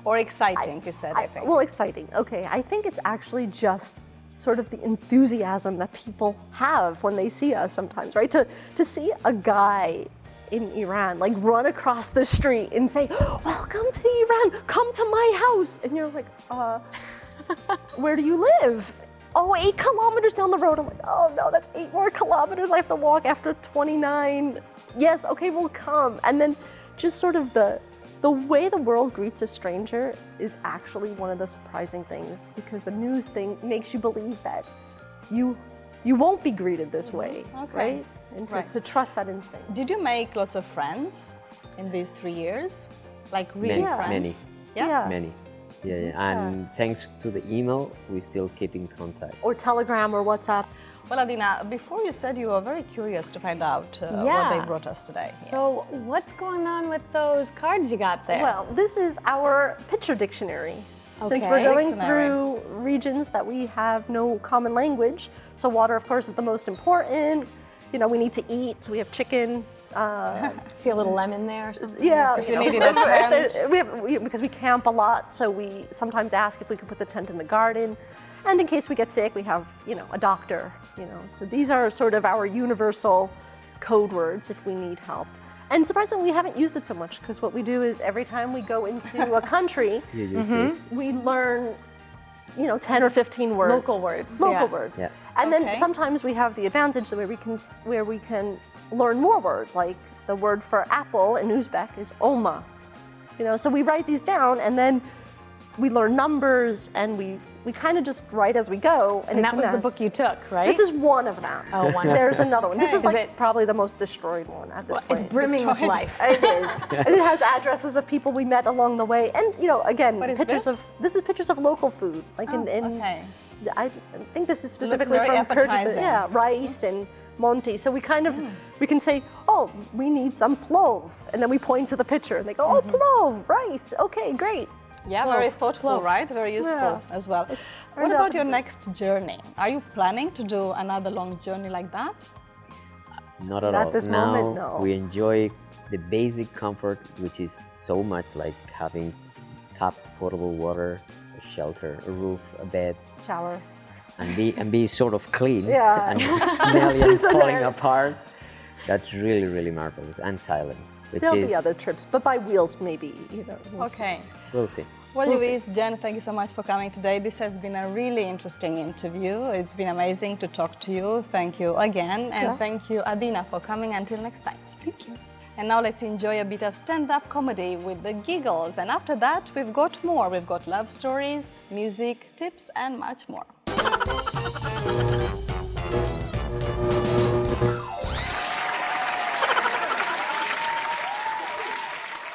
Or exciting, you said, I think. Well, exciting. Okay, I think it's actually just sort of the enthusiasm that people have when they see us sometimes, right? To see a guy in Iran like run across the street and say, "Welcome to Iran, come to my house," and you're like, where do you live? Oh, 8 kilometers down the road. I'm like, oh no, that's 8 more kilometers I have to walk after 29. Yes, okay, we'll come. And then just sort of the way the world greets a stranger is actually one of the surprising things, because the news thing makes you believe that you won't be greeted this way, right? And to trust that instinct. Did you make lots of friends in these 3 years? Like really friends? Many. Yeah? Many. Yeah. And thanks to the email, we still keep in contact. Or Telegram or WhatsApp. Well, Adina, before you said you were very curious to find out what they brought us today. So what's going on with those cards you got there? Well, this is our picture dictionary. Since we're going through regions that we have no common language, so water, of course, is the most important. You know, we need to eat, so we have chicken. See a little lemon there or something? Yeah, you needed a tent. because we camp a lot, so we sometimes ask if we could put the tent in the garden. And in case we get sick, we have, a doctor, So these are sort of our universal code words if we need help. And surprisingly, we haven't used it so much, because what we do is every time we go into a country, we learn, 10 or 15 words. Local words. Local words. Yeah. And then sometimes we have the advantage where we can learn more words, like the word for apple in Uzbek is olma. So we write these down, and then we learn numbers, and we kind of just write as we go. And that was the book you took, right? This is one of them. Oh, one. There's another one. This is Is probably the most destroyed one at this point. It's brimming with life. It is. And it has addresses of people we met along the way. And, again, What is pictures this? of, this is pictures of local food. Like okay. I think this is specifically very from Kyrgyzstan. appetizing. Yeah, rice and monty. So we kind of, we can say, oh, we need some plov. And then we point to the picture and they go, oh, plov, rice. Okay, great. Yeah, very thoughtful, right? Very useful as well. What about your next journey? Are you planning to do another long journey like that? Not at all. At this now, moment, no. We enjoy the basic comfort, which is so much like having tap potable water, a shelter, a roof, a bed, shower, and be sort of clean Yeah. and smelly and falling apart. That's really, really marvelous. And silence. There'll be other trips, but by wheels maybe, We'll Okay. We'll see. Well, We'll Lluís, Jenn, thank you so much for coming today. This has been a really interesting interview. It's been amazing to talk to you. Thank you again. And thank you, Adina, for coming. Until next time. Thank you. And now let's enjoy a bit of stand-up comedy with the giggles. And after that, we've got more. We've got love stories, music, tips, and much more.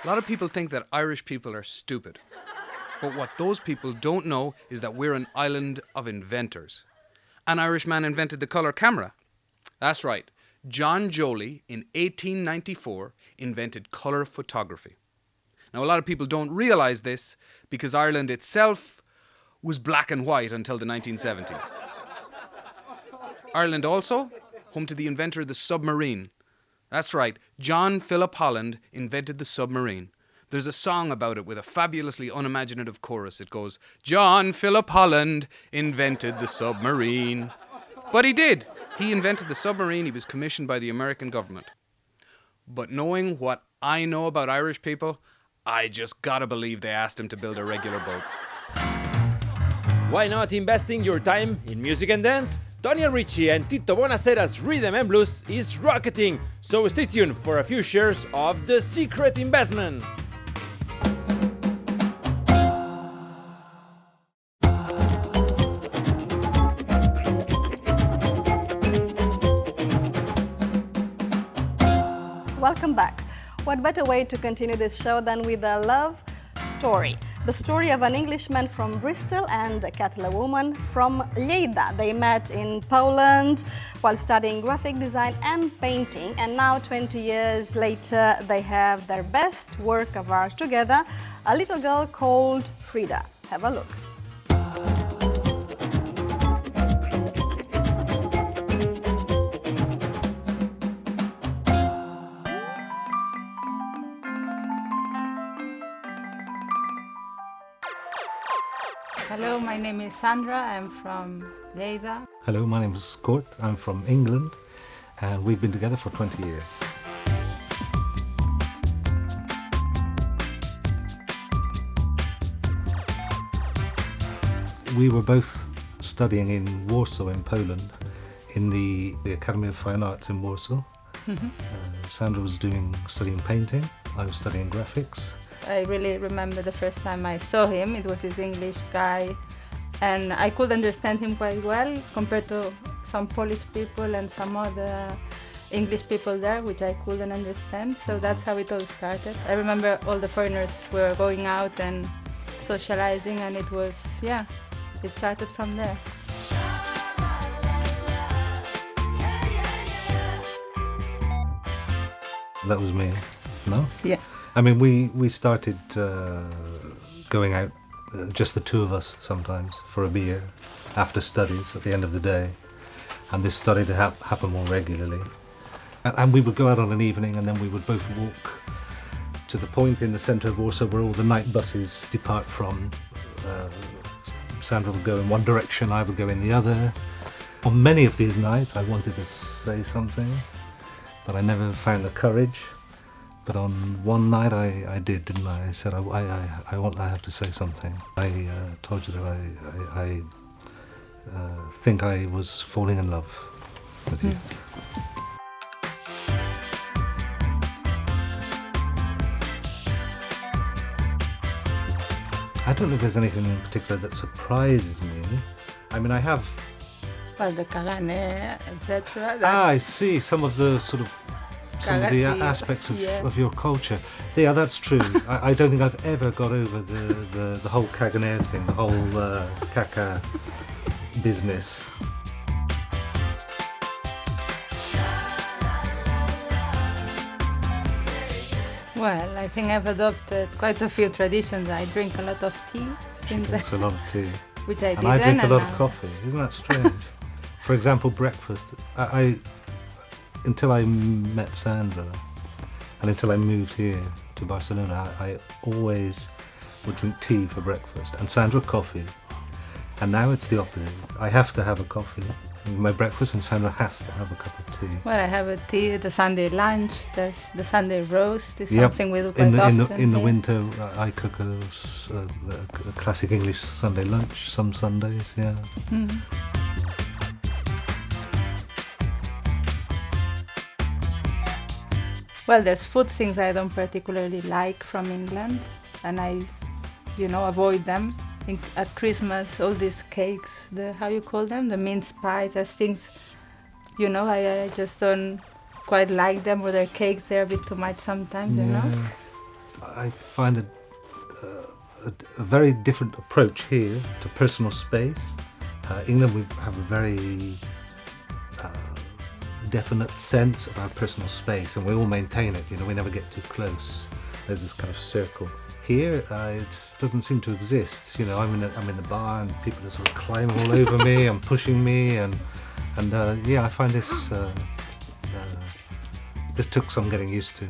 A lot of people think that Irish people are stupid. But what those people don't know is that we're an island of inventors. An Irishman invented the colour camera. That's right. John Joly, in 1894, invented colour photography. Now, a lot of people don't realise this because Ireland itself was black and white until the 1970s. Ireland also, home to the inventor of the submarine. That's right, John Philip Holland invented the submarine. There's a song about it with a fabulously unimaginative chorus. It goes, John Philip Holland invented the submarine. But he did. He invented the submarine. He was commissioned by the American government. But knowing what I know about Irish people, I just gotta believe they asked him to build a regular boat. Why not investing your time in music and dance? Tonya Ricci and Tito Bonacera's Rhythm and Blues is rocketing, so stay tuned for a few shares of The Secret Investment. Welcome back. What better way to continue this show than with a love story? The story of an Englishman from Bristol and a Catalan woman from Lleida. They met in Poland while studying graphic design and painting, and now 20 years later they have their best work of art together, a little girl called Frida. Have a look. Hello, my name is Sandra. I'm from Lleida. Hello, my name is Kurt. I'm from England, and we've been together for 20 years. We were both studying in Warsaw in Poland, in the Academy of Fine Arts in Warsaw. Sandra was studying painting, I was studying graphics. I really remember the first time I saw him. It was this English guy, and I could understand him quite well compared to some Polish people and some other English people there, which I couldn't understand. So that's how it all started. I remember all the foreigners were going out and socializing, and it was, yeah, it started from there. That was me, no? Yeah. I mean, we started going out, just the two of us sometimes, for a beer after studies at the end of the day. And this started to happen more regularly. And we would go out on an evening, and then we would both walk to the point in the centre of Warsaw where all the night buses depart from. Sandra would go in one direction, I would go in the other. On many of these nights I wanted to say something, but I never found the courage. But on one night I did, didn't I? I said, I have to say something. I told you that I think I was falling in love with you. I don't know if there's anything in particular that surprises me. I mean, I have... Well, the Kagane, etc. I see, some of the aspects of your culture. Yeah, that's true. I don't think I've ever got over the whole Kagane thing, the whole Kaka business. Well, I think I've adopted quite a few traditions. I drink a lot of tea since a lot of tea. Which I didn't. And I drink a lot of coffee. Isn't that strange? For example, breakfast. Until I met Sandra, and until I moved here to Barcelona, I always would drink tea for breakfast, and Sandra coffee. And now it's the opposite. I have to have a coffee with my breakfast, and Sandra has to have a cup of tea. Well, I have a tea, the Sunday lunch, there's the Sunday roast, is something we do quite often. In the winter, I cook a classic English Sunday lunch, some Sundays, yeah. Mm-hmm. Well, there's food things I don't particularly like from England, and I, avoid them. At Christmas, all these cakes, how you call them, the mince pies, there's things, I just don't quite like them, or their cakes, they're a bit too much sometimes, you know? I find it a very different approach here to personal space. England, we have a very definite sense of our personal space, and we all maintain it. We never get too close. There's this kind of circle. Here, it doesn't seem to exist. I'm in the bar, and people are sort of climbing all over me and pushing me, and I find this this took some getting used to.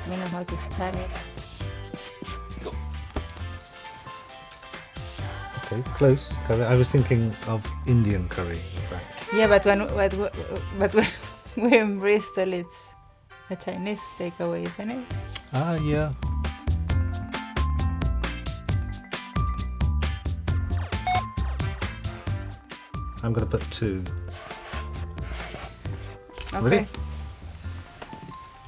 I know how to spell it. Okay, close. I was thinking of Indian curry, in fact. Yeah, but when we're in Bristol, it's a Chinese takeaway, isn't it? Ah, yeah. I'm going to put 2. Okay. Ready?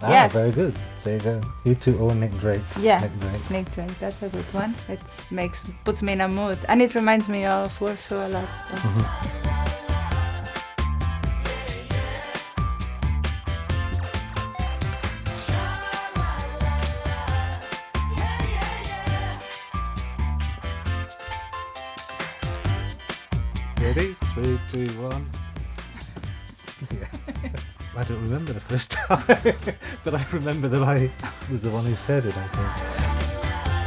Yes. Very good. There you go. You two or Nick Drake. Yeah, Nick Drake. Nick Drake, that's a good one. It puts me in a mood, and it reminds me of Warsaw a lot. 3, 2, 1. Yes. I don't remember the first time, but I remember that I was the one who said it, I think.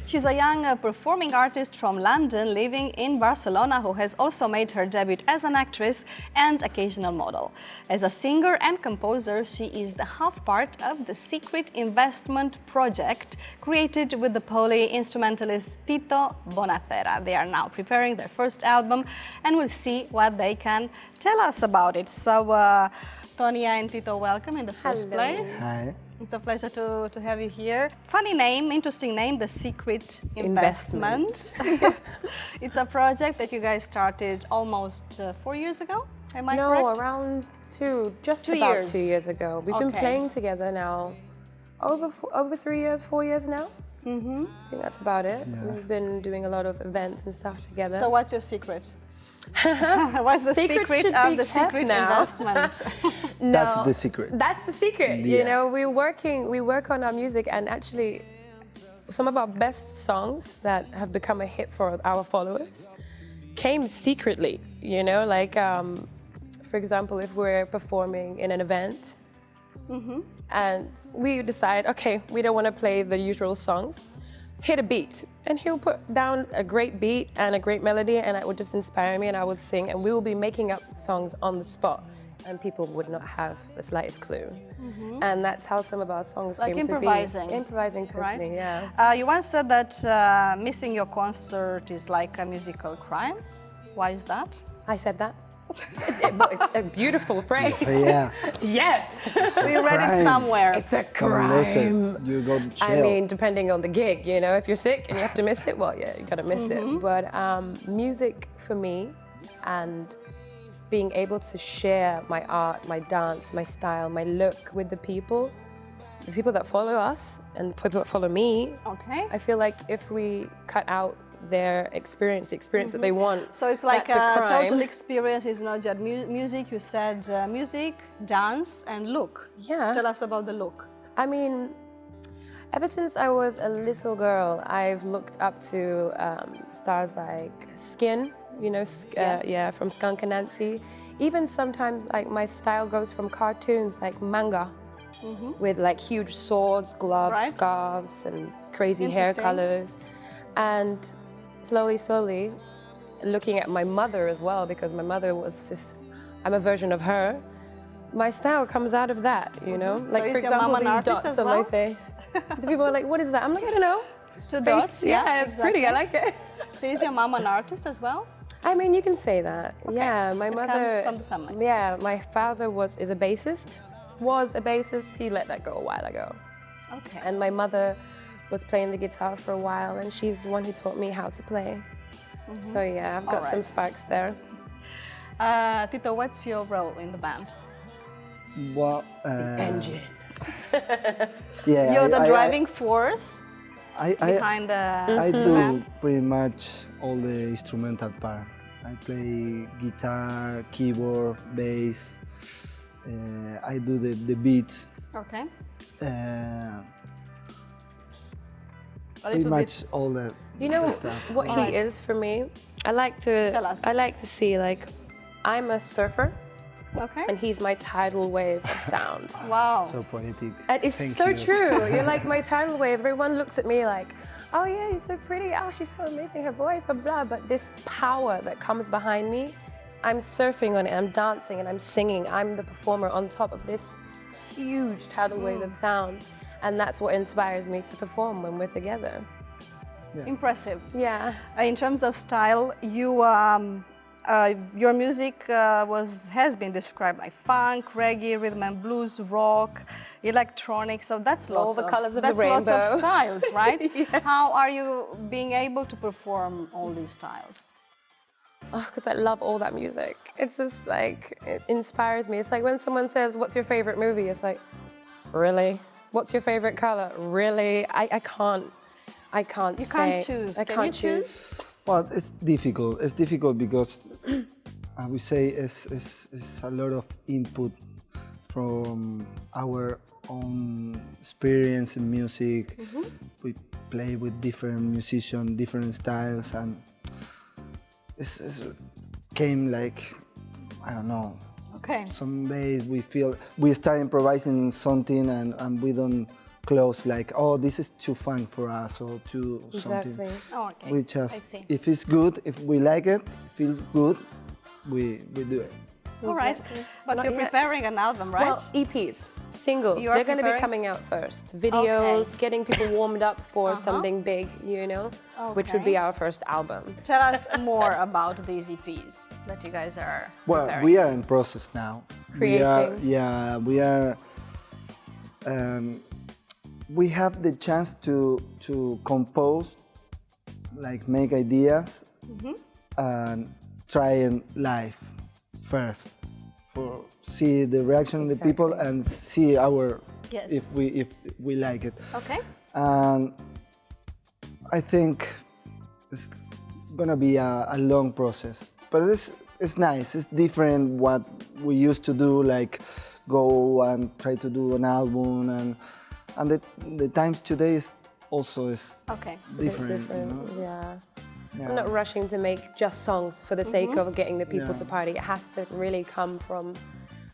She's a young performing artist from London living in Barcelona who has also made her debut as an actress and occasional model. As a singer and composer, she is the half part of the Secret Investment project created with the poly-instrumentalist Tito Bonacera. They are now preparing their first album and we'll see what they can tell us about it. So, Tonia and Tito, welcome in the first place. Hi. It's a pleasure to have you here. Funny name, interesting name, The Secret Investment. It's a project that you guys started almost 4 years ago, am I correct? No, around just 2 about years. 2 years ago. We've been playing together now over 3 years, 4 years now. Mm-hmm. I think that's about it. Yeah. We've been doing a lot of events and stuff together. So what's your secret? What's the secret of the Secret Investment? No, That's the secret. That's the secret. Yeah. You know, we work on our music, and actually, some of our best songs that have become a hit for our followers came secretly. You know, like for example, if we're performing in an event, and we decide, okay, we don't want to play the usual songs. Hit a beat, and he'll put down a great beat and a great melody, and it would just inspire me, and I would sing, and we will be making up songs on the spot, and people would not have the slightest clue. And that's how some of our songs Like came improvising. to be. Improvising, totally, Right? yeah. You once said that missing your concert is like a musical crime. Why is that? I said that. Well, it's a beautiful phrase. Yeah. Yes. We read it somewhere. It's a Don't miss it, crime. you go to I jail. mean, depending on the gig, you know, if you're sick and you have to miss it, well, yeah, you gotta miss it. But music for me, and being able to share my art, my dance, my style, my look with the people that follow us and people that follow me. Okay. I feel like if we cut out their experience, the experience that they want. So it's like that's a crime. total experience. It's not just music. You said music, dance, and look. Yeah. Tell us about the look. I mean, ever since I was a little girl, I've looked up to stars like Skin, you know, yeah, from Skunk and Nancy. Even sometimes, like, my style goes from cartoons like manga, with like huge swords, gloves, Right. scarves, and crazy hair Interesting. colors. And slowly, looking at my mother as well, because my mother was just, I'm a version of her. My style comes out of that, you know? So Like, is for your example, mom an these artist dots as on well? my face. The people are like, what is that? I'm like, I don't know. Two Face- dots, yeah, it's pretty, I like it. So is your mom an artist as well? I mean, you can say that. Yeah, my It mother. comes from the family. Yeah, my father is a bassist. Was a bassist. He let that go a while ago. Okay. And my mother was playing the guitar for a while, and she's the one who taught me how to play. So yeah, I've got All some right. sparks there. Tito, what's your role in the band? Well, Engine. yeah, You're the I- driving force behind the I do band. pretty much all the instrumental part. I play guitar, keyboard, bass. I do the beats. Okay. Pretty much all the You know stuff. what he Alright. is for me? I like to. Tell us. I like to see, like, I'm a surfer, Okay. and he's my tidal wave of sound. Wow. So poetic. And it's Thank so you. true. You're like my tidal wave. Everyone looks at me like, oh yeah, you're so pretty. Oh, she's so amazing. Her voice, blah, blah. But this power that comes behind me, I'm surfing on it. I'm dancing and I'm singing. I'm the performer on top of this huge tidal wave of sound. And that's what inspires me to perform when we're together. Impressive. Yeah. In terms of style, your music has been described like funk, reggae, rhythm and blues, rock, electronic. So that's All lots the of colours of the that's lots of rainbow. styles, right? Yeah. How are you being able to perform all these styles? Oh, because I love all that music. It's just like, it inspires me. It's like when someone says, what's your favorite movie? It's like, really? What's your favorite color? Really? I can't You say. can't choose. I Can can't you choose? Well, it's difficult. It's difficult because I would say it's a lot of input from our own experience in music. We play with different musicians, different styles, and it came like, I don't know. Okay. Some days we start improvising something and we don't close like, oh, this is too fun for us or too something. Oh, okay. We just, if it's good, if we like it, feels good, we do it. All right. But you're preparing an album, right? Well, EPs, singles. You are They're going to be preparing? coming out first. Videos, getting people warmed up for something big, you know, which would be our first album. Tell us more about these EPs that you guys are Well, preparing. we are in process now. Creating. We are. We have the chance to compose, like make ideas, and try and live first, for see the reaction of the people and see our if we like it. Okay. And I think it's gonna be a long process, but it's nice. It's different what we used to do, like go and try to do an album, and the times today is also okay. different. You know? Yeah. Yeah. I'm not rushing to make just songs for the sake of getting the people Yeah. to party. It has to really come from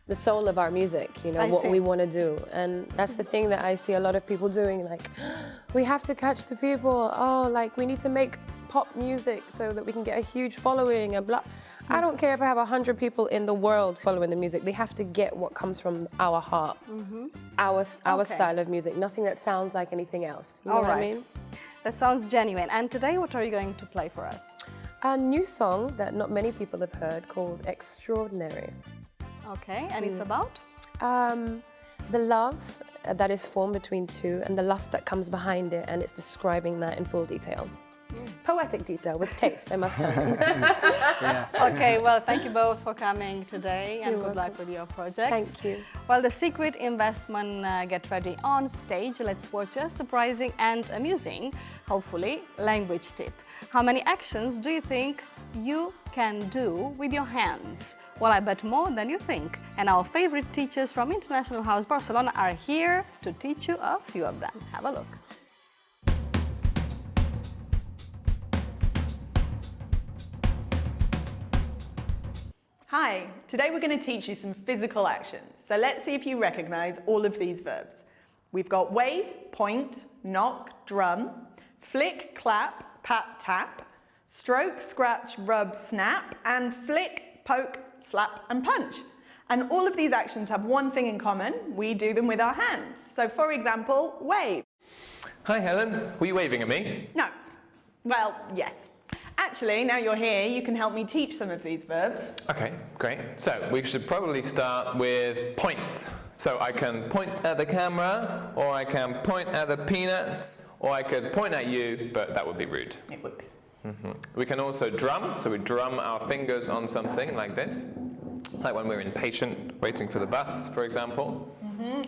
the soul of our music, you know, I what see. we want to do. And that's the thing that I see a lot of people doing, like, we have to catch the people. Oh, like, we need to make pop music so that we can get a huge following and blah. I don't care if I have 100 people in the world following the music. They have to get what comes from our heart, our Okay. style of music, nothing that sounds like anything else. You know All what I right. mean? That sounds genuine. And today, what are you going to play for us? A new song that not many people have heard called Extraordinary. Okay, and it's about? The love that is formed between two and the lust that comes behind it, and it's describing that in full detail. Poetic detail with taste, I must tell you. Okay, well, thank you both for coming today and good luck with your project. Thank you. Well, the Secret Investment get ready on stage. Let's watch a surprising and amusing, hopefully, language tip. How many actions do you think you can do with your hands? Well, I bet more than you think. And our favorite teachers from International House Barcelona are here to teach you a few of them. Have a look. Hi, today we're going to teach you some physical actions. So let's see if you recognize all of these verbs. We've got wave, point, knock, drum, flick, clap, pat, tap, stroke, scratch, rub, snap, and flick, poke, slap, and punch. And all of these actions have one thing in common. We do them with our hands. So for example, wave. Hi Helen, were you waving at me? No. Well, yes. Actually, now you're here, you can help me teach some of these verbs. Okay, great. So we should probably start with point. So I can point at the camera, or I can point at the peanuts, or I could point at you, but that would be rude. It would be. We can also drum, so we drum our fingers on something like this, like when we're impatient, waiting for the bus, for example.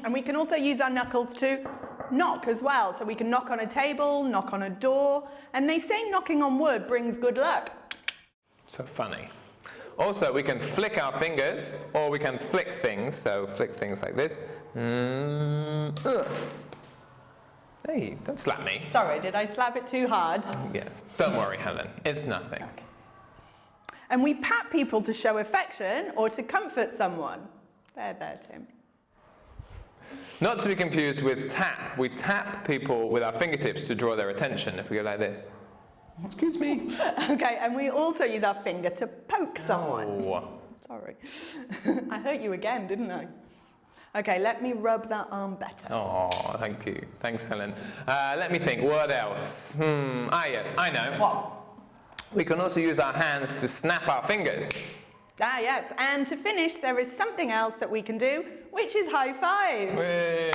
And we can also use our knuckles to knock as well. So we can knock on a table, knock on a door, and they say knocking on wood brings good luck. So funny. Also, we can flick our fingers, or we can flick things, so flick things like this. Hey, don't slap me. Sorry, did I slap it too hard? Yes, don't worry, Helen, it's nothing. And we pat people to show affection or to comfort someone. There, Tim. Not to be confused with tap. We tap people with our fingertips to draw their attention if we go like this. Excuse me. Okay, and we also use our finger to poke someone. Oh. Sorry. I hurt you again, didn't I? Okay, let me rub that arm better. Oh, thank you. Thanks, Helen. Let me think, what else? Yes, I know. What? We can also use our hands to snap our fingers. Ah, yes, and to finish, there is something else that we can do, which is high five. Hooray.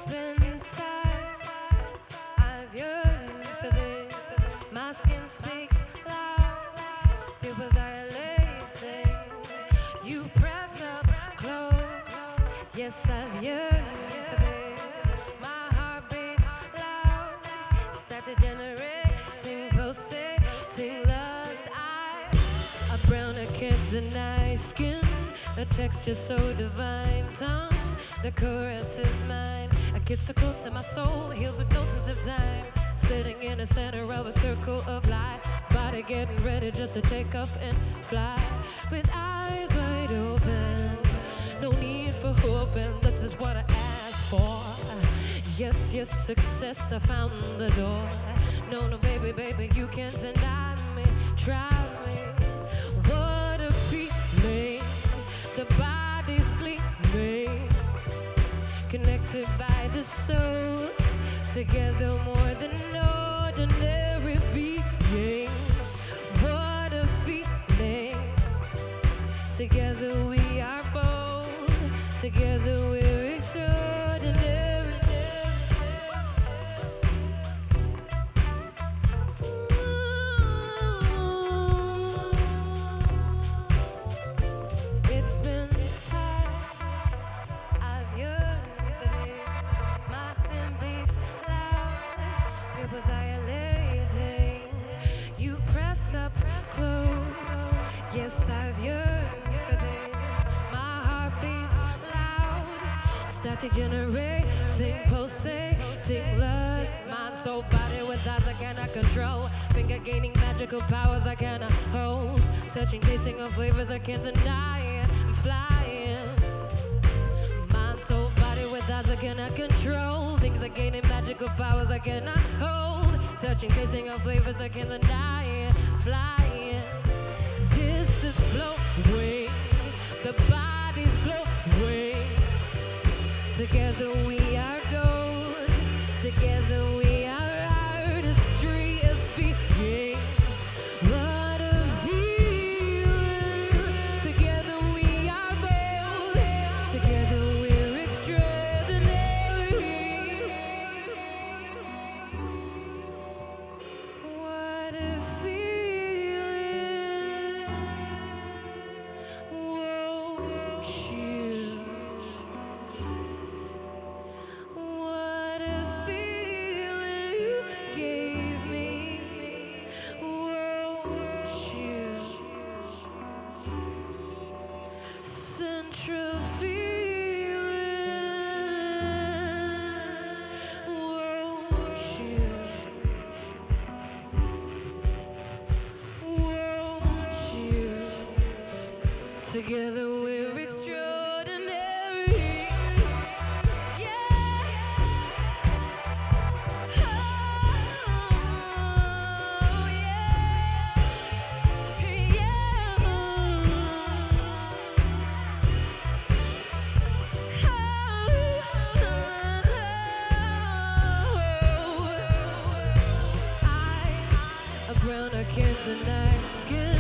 It's been time, I've yearned for this. My skin speaks loud, it was dilating. You press up close, yes, I've yearned for this. My heart beats loud, started generating, pulsating lust. A brown I can't deny, skin, a texture so divine, tongue, the caress is mine. A kiss so close to my soul, heals with no sense of time. Sitting in the center of a circle of light, body getting ready just to take off and fly. With eyes wide open, no need for hoping, this is what I asked for. Yes, yes, success, I found the door. No, no, baby, baby, you can't deny me. Try me. What a feeling, the body's gleaming, connected by the soul, together more than ordinary beings. What a feeling, together we are bold, together we're extraordinary. It's been time, I've yearned for this. My heart beats loud, it was dilating. You press up close, yes, I've yearned for this. My heart beats loud, started generating, pulsating lust. Mind, soul, body with eyes I cannot control. Finger gaining magical powers I cannot hold. Touching, tasting of flavors I can't deny it. I'm flying. Mind, soul, body with eyes I cannot control. Things are gaining magical powers I cannot hold. Touching, tasting of flavors I can't deny it. Flying. This is flowing. The body's glowing. Together we are gold. Together we are artistry as beings. What a feeling. Together we are bold. Together we're extraordinary. What a feeling. Won't you? What a feeling you gave me. Won't you? Central feeling. Won't you? Won't you? Together we're extraordinary. A brown I can't deny, skin,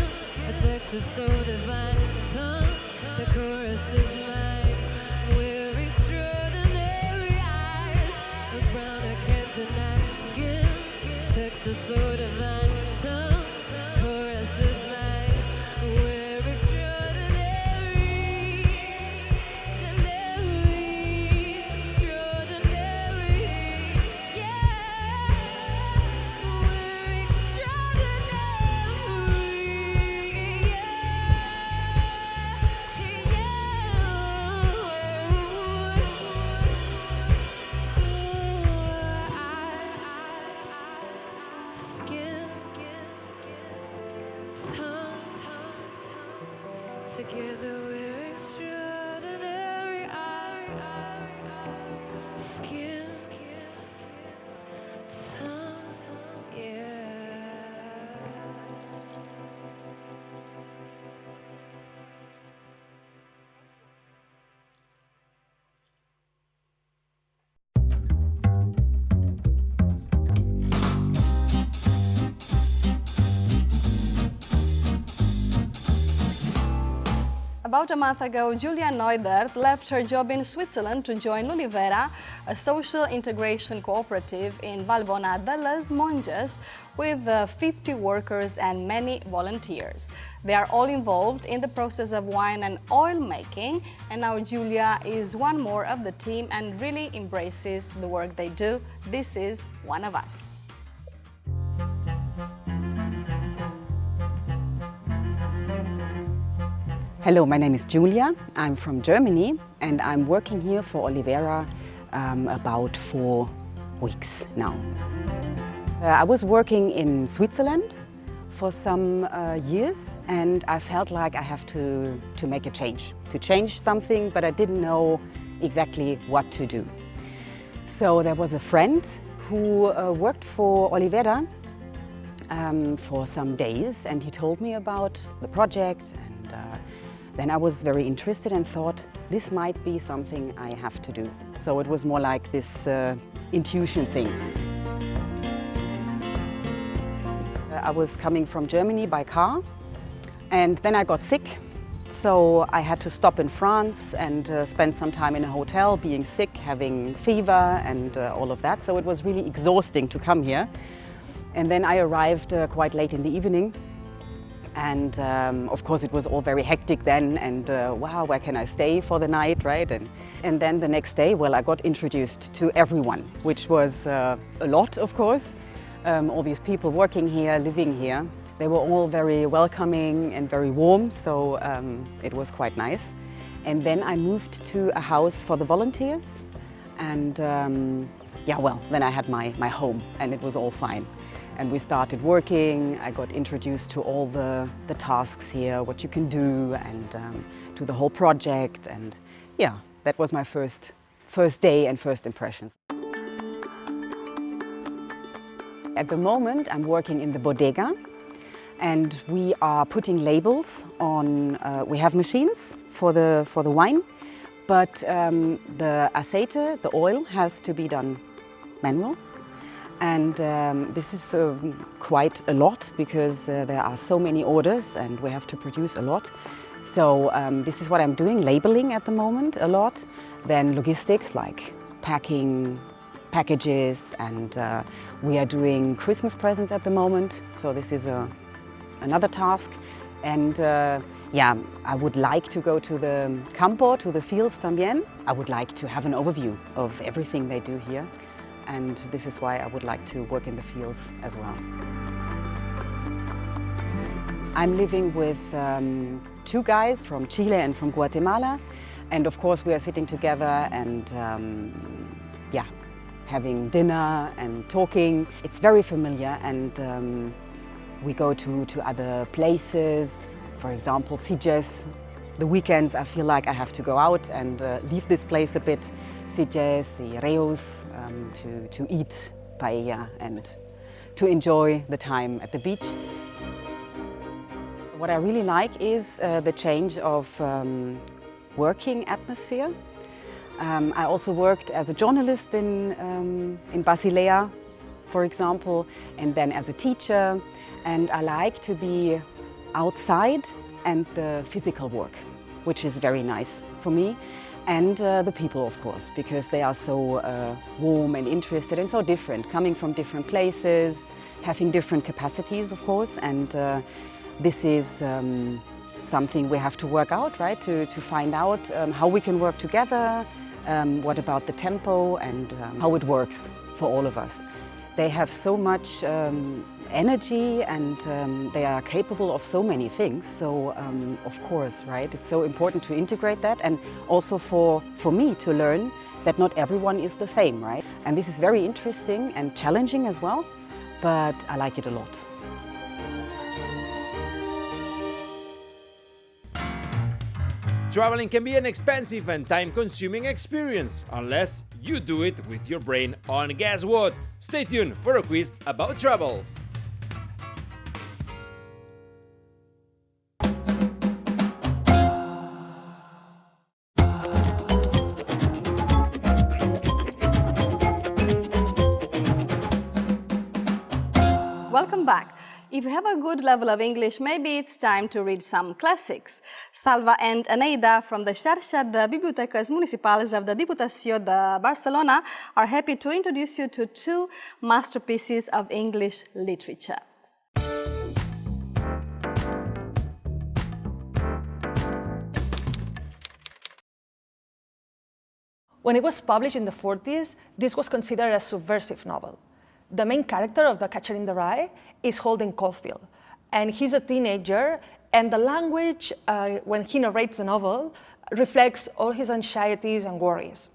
a texture so divine, tongue, the chorus is mine. We're extraordinary eyes. A brown I can't deny, skin, texture so divine, tongue, chorus is mine. We're extraordinary, extraordinary, yeah. We're together we're extraordinary. Skin, tongue, yeah. About a month ago, Julia Neudert left her job in Switzerland to join L'Olivera, a social integration cooperative in Valbona de les Monges with 50 workers and many volunteers. They are all involved in the process of wine and oil making, and now Julia is one more of the team and really embraces the work they do. This is one of us. Hello, my name is Julia. I'm from Germany and I'm working here for Olivera about 4 weeks now. I was working in Switzerland for some years and I felt like I have to make a change, to change something, but I didn't know exactly what to do. So there was a friend who worked for Olivera for some days and he told me about the project, and then I was very interested and thought this might be something I have to do. So it was more like this intuition thing. I was coming from Germany by car and then I got sick. So I had to stop in France and spend some time in a hotel, being sick, having fever and all of that. So it was really exhausting to come here. And then I arrived quite late in the evening. And of course it was all very hectic then, and wow, where can I stay for the night, right? And then the next day, well, I got introduced to everyone, which was a lot, of course. All these people working here, living here, they were all very welcoming and very warm, so it was quite nice. And then I moved to a house for the volunteers, and yeah, well, then I had my home, and it was all fine. And we started working. I got introduced to all the tasks here, what you can do, and to the whole project. And yeah, that was my first day and first impressions. At the moment, I'm working in the bodega, and we are putting labels on. We have machines for the wine, but the aceite, the oil, has to be done manual. And this is quite a lot because there are so many orders and we have to produce a lot. So this is what I'm doing, labeling at the moment a lot. Then logistics like packing, packages, and we are doing Christmas presents at the moment. So this is another task. And yeah, I would like to go to the campo, to the fields también. I would like to have an overview of everything they do here. And this is why I would like to work in the fields as well. I'm living with 2 guys from Chile and from Guatemala. And of course we are sitting together and yeah, having dinner and talking. It's very familiar, and we go to other places. For example, Sitges. The weekends I feel like I have to go out and leave this place a bit. Sitges, Reus, to eat paella and to enjoy the time at the beach. What I really like is the change of working atmosphere. I also worked as a journalist in Basilea, for example, and then as a teacher. And I like to be outside and the physical work, which is very nice for me. And the people, of course, because they are so warm and interested and so different, coming from different places, having different capacities, of course. And this is something we have to work out, right? To find out how we can work together, what about the tempo, and how it works for all of us. They have so much energy and they are capable of so many things. So of course, right, it's so important to integrate that, and also for me to learn that not everyone is the same, right? And this is very interesting and challenging as well, but I like it a lot. Traveling can be an expensive and time-consuming experience unless you do it with your brain on. Guess what? Stay tuned for a quiz about travel. Welcome back. If you have a good level of English, maybe it's time to read some classics. Salva and Eneida from the Xarxa de Bibliotecas Municipals of the Diputació de Barcelona are happy to introduce you to two masterpieces of English literature. When it was published in the 40s, this was considered a subversive novel. The main character of The Catcher in the Rye is Holden Caulfield, and he's a teenager, and the language, when he narrates the novel, reflects all his anxieties and worries.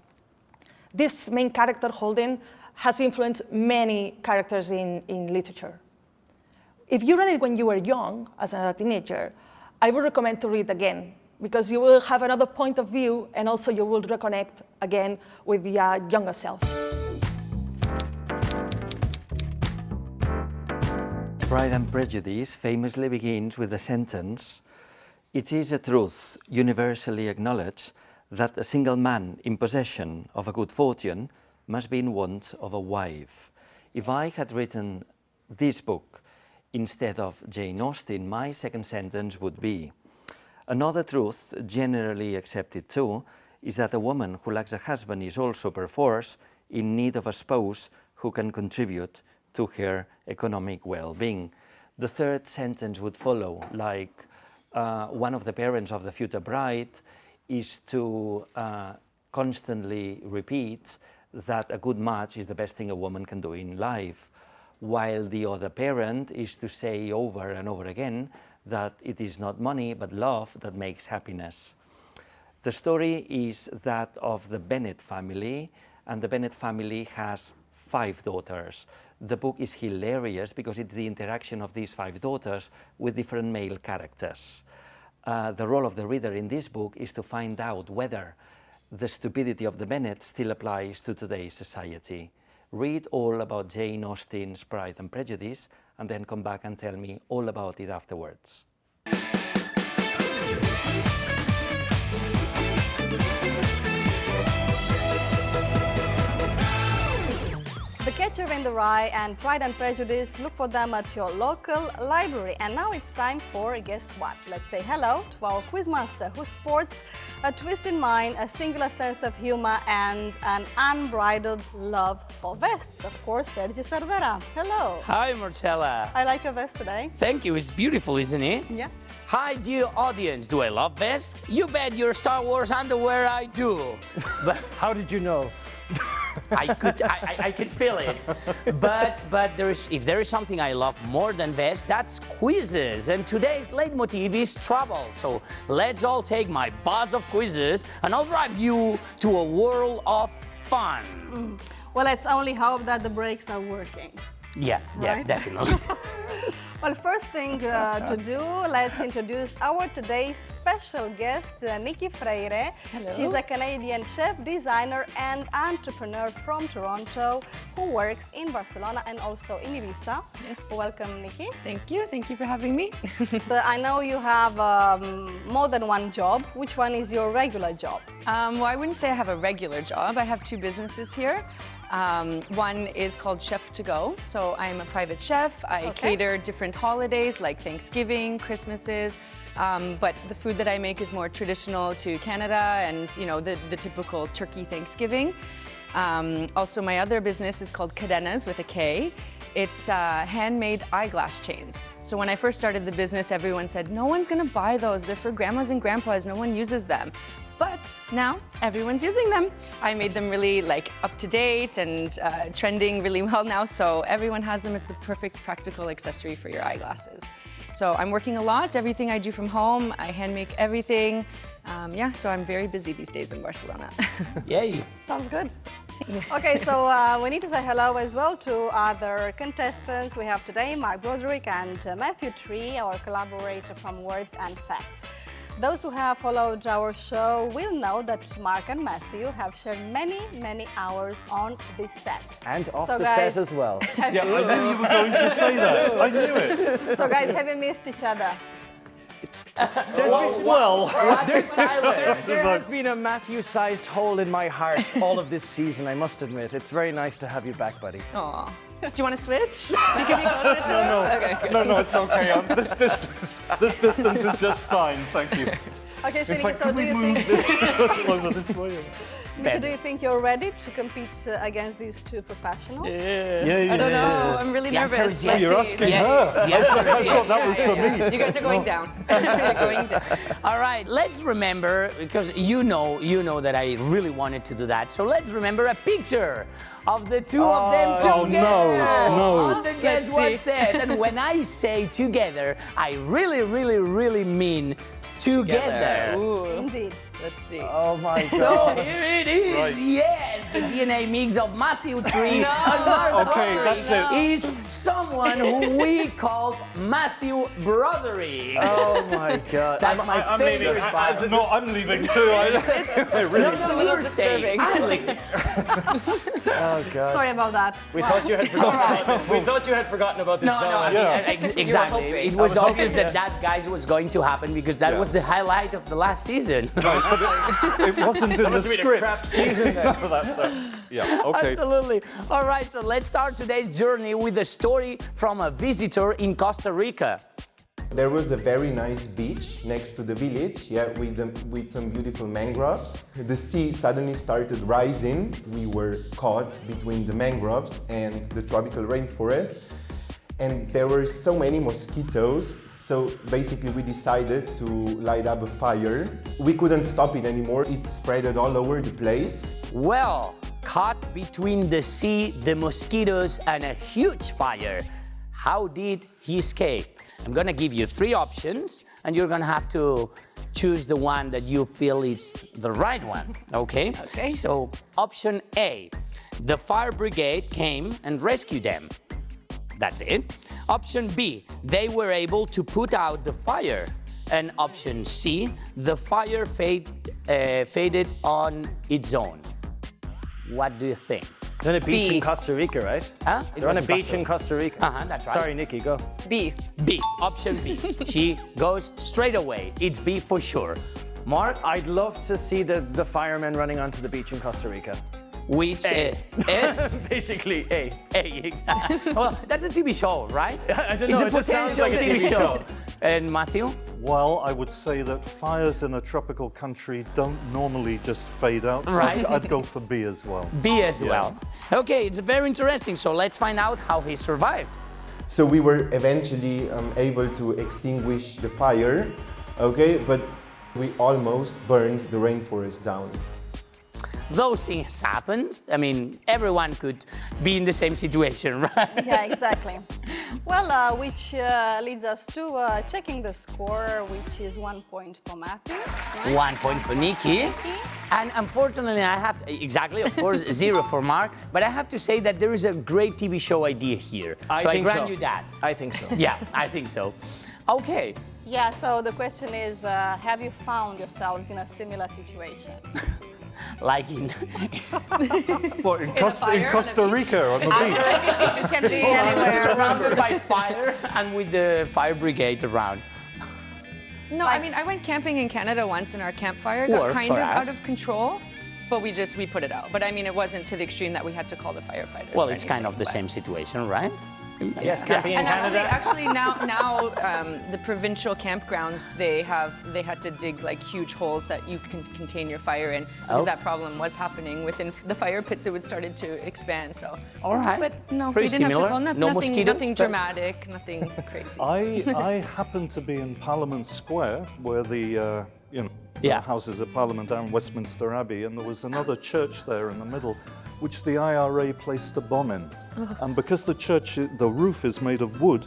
This main character, Holden, has influenced many characters in literature. If you read it when you were young, as a teenager, I would recommend to read again, because you will have another point of view, and also you will reconnect again with the younger self. Pride and Prejudice famously begins with the sentence, "It is a truth universally acknowledged that a single man in possession of a good fortune must be in want of a wife." If I had written this book instead of Jane Austen, my second sentence would be, "Another truth, generally accepted too, is that a woman who lacks a husband is also perforce in need of a spouse who can contribute to her economic well-being." The third sentence would follow, like one of the parents of the future bride is to constantly repeat that a good match is the best thing a woman can do in life, while the other parent is to say over and over again that it is not money but love that makes happiness. The story is that of the Bennet family, and the Bennet family has 5 daughters. The book is hilarious because it's the interaction of these 5 daughters with different male characters. The role of the reader in this book is to find out whether the stupidity of the Bennets still applies to today's society. Read all about Jane Austen's Pride and Prejudice, and then come back and tell me all about it afterwards. The Catcher in the Rye and Pride and Prejudice, look for them at your local library. And now it's time for, guess what? Let's say hello to our quizmaster, who sports a twisted mind, a singular sense of humor, and an unbridled love for vests. Of course, Sergi Cervera. Hello. Hi, Marcela. I like your vest today. Thank you. It's beautiful, isn't it? Yeah. Hi, dear audience. Do I love vests? You bet your Star Wars underwear I do. But how did you know? I could feel it. But if there is something I love more than vests, that's quizzes. And today's leitmotiv is travel. So let's all take my bus of quizzes, and I'll drive you to a world of fun. Well, let's only hope that the brakes are working. Yeah, Right? definitely. Well, first thing to do, let's introduce our today's special guest, Nikki Freire. Hello. She's a Canadian chef, designer, and entrepreneur from Toronto who works in Barcelona and also in Ibiza. Yes. Welcome, Nikki. Thank you for having me. I know you have more than one job. Which one is your regular job? Well, I wouldn't say I have a regular job. I have 2 businesses here. One is called Chef to Go. So I'm a private chef. I cater different holidays like Thanksgiving, Christmases. But the food that I make is more traditional to Canada and, you know, the typical turkey Thanksgiving. Also, my other business is called Cadenas with a K. It's handmade eyeglass chains. So when I first started the business, everyone said, no one's gonna buy those. They're for grandmas and grandpas. No one uses them. But now everyone's using them. I made them really up to date and trending really well now. So everyone has them. It's the perfect practical accessory for your eyeglasses. So I'm working a lot. Everything I do from home, I hand make everything. So I'm very busy these days in Barcelona. Yay. Sounds good. Okay, so we need to say hello as well to other contestants we have today, Mark Broderick and Matthew Tree, our collaborator from Words and Facts. Those who have followed our show will know that Mark and Matthew have shared many, many hours on this set. And off So the guys, set as well. Yeah, I knew you were going to say that. I knew it. So guys, have you missed each other? There has been a Matthew-sized hole in my heart all of this season, I must admit. It's very nice to have you back, buddy. Aw. Do you want to switch? So you can be closer to No, it? Okay, good. no, it's okay. This distance is just fine. Thank you. Okay, so In fact, so can do we you move think this closer this way? Nico, do you think you're ready to compete against these two professionals? I don't know. I'm really The answer nervous. is yes. You're asking Yes. her. The answer is I yes. thought that was for me. You guys are going down. You're going down. All right, let's remember, because you know that I really wanted to do that. So let's remember a picture of the two of them together. Oh, no. On the Guess What Said. And when I say together, I really mean together. Indeed. Let's see. Oh my God. So here it is. Right. Yes, the DNA mix of Matthew Tree and Mark Okay, Broderick that's it. is someone who we called Matthew Broderick. Oh my God. That's my I'm leaving. favorite part. No, I'm leaving too. I really. No, you're staying. I'm leaving. Oh God. Sorry about that. We thought you had forgotten about this. We thought you had forgotten about this. No, I mean, exactly. It was obvious that guys was going to happen because that was the highlight of the last season. It wasn't in the must have been a script. crap season then. Yeah. Okay. Absolutely. All right, so let's start today's journey with a story from a visitor in Costa Rica. There was a very nice beach next to the village, with some beautiful mangroves. The sea suddenly started rising. We were caught between the mangroves and the tropical rainforest, and there were so many mosquitoes. So basically we decided to light up a fire. We couldn't stop it anymore. It spread all over the place. Well, caught between the sea, the mosquitoes, and a huge fire. How did he escape? I'm gonna give you 3 options, and you're gonna have to choose the one that you feel is the right one, okay? Okay. So, option A, the fire brigade came and rescued them. That's it. Option B, they were able to put out the fire. And option C, the fire faded on its own. What do you think? They're on a beach B. in Costa Rica, right? Huh? They're on a beach in Costa Rica. That's right. Sorry, Nikki, go. B. B, option B. She goes straight away. It's B for sure. Mark? I'd love to see the firemen running onto the beach in Costa Rica. Which basically A. A, exactly. Well, that's a TV show, right? I don't It's know. a It just sounds potential like a TV show. And Matthew? Well, I would say that fires in a tropical country don't normally just fade out. So Right. I'd go for B as well. B as well. Okay, it's very interesting. So let's find out how he survived. So we were eventually able to extinguish the fire, okay? But we almost burned the rainforest down. Those things happen. I mean, everyone could be in the same situation, right? Yeah, exactly. Well, which leads us to checking the score, which is 1 point for Matthew. Right? 1 point for Nikki. And unfortunately, I have to, exactly, of course, 0 for Mark. But I have to say that there is a great TV show idea here. So I grant you that. I think so. Yeah, I think so. Okay. Yeah, so the question is, have you found yourselves in a similar situation? Like in What, in Costa Rica on the beach? It can be anywhere. surrounded by fire and with the fire brigade around. No, I mean, I went camping in Canada once and our campfire got Works kind for of out us. of control, but we put it out. But I mean, it wasn't to the extreme that we had to call the firefighters. Well, or it's kind of anything, the but- same situation, right? Yes, camping in And Canada. actually now the provincial campgrounds, they had to dig like huge holes that you can contain your fire in because Oh. that problem was happening within the fire pits. It would started to expand. So All right. but no, Pretty we didn't similar. have to call No nothing, mosquitoes, nothing but- dramatic, nothing crazy. I happened to be in Parliament Square, where the Yeah. Houses of Parliament are in Westminster Abbey, and there was another church there in the middle, which the IRA placed a bomb in. And because the church, the roof is made of wood,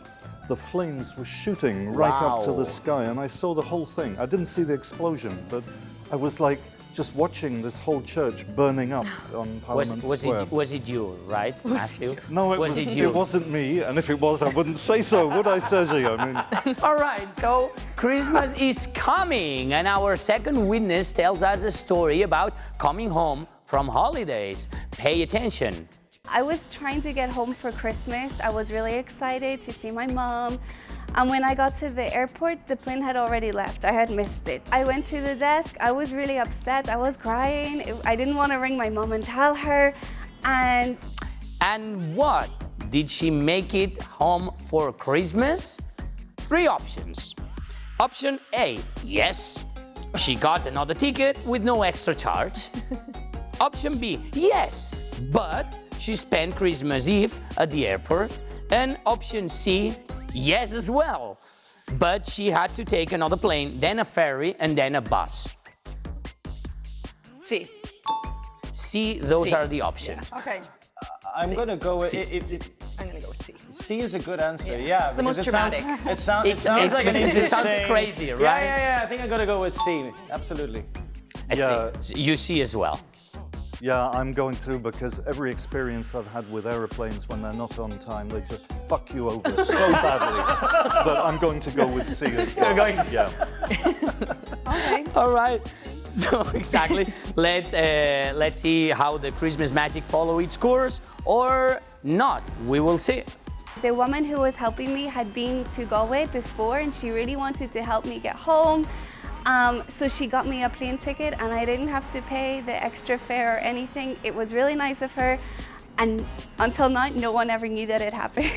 the flames were shooting right up to Wow. the sky, and I saw the whole thing. I didn't see the explosion, but I was like just watching this whole church burning up on Parliament Square. Was it you, right, Matthew? No, was it you? It wasn't me, and if it was, I wouldn't say so, would I, Sergio? I mean, All right, so Christmas is coming, and our second witness tells us a story about coming home from holidays. Pay attention. I was trying to get home for Christmas. I was really excited to see my mom. And when I got to the airport, the plane had already left. I had missed it. I went to the desk. I was really upset. I was crying. I didn't want to ring my mom and tell her. And what? Did she make it home for Christmas? 3 options. Option A, yes. She got another ticket with no extra charge. Option B, yes, but she spent Christmas Eve at the airport. And option C, yes as well, but she had to take another plane, then a ferry, and then a bus. C. C, those C. are the options. Yeah. Okay. I'm going to go with... I'm going to go with C. C is a good answer, yeah. It's the most dramatic. It sounds like an It sounds interesting... crazy, right? Yeah, I think I'm going to go with C, absolutely. Yeah. You C as well. Yeah, I'm going to, because every experience I've had with aeroplanes when they're not on time, they just fuck you over so badly that I'm going to go with C as well. You're going to... Yeah. Okay. All right. So exactly. Let's see how the Christmas magic follow its course or not. We will see. the woman who was helping me had been to Galway before, and she really wanted to help me get home. So she got me a plane ticket and I didn't have to pay the extra fare or anything. It was really nice of her. And until now, no one ever knew that it happened.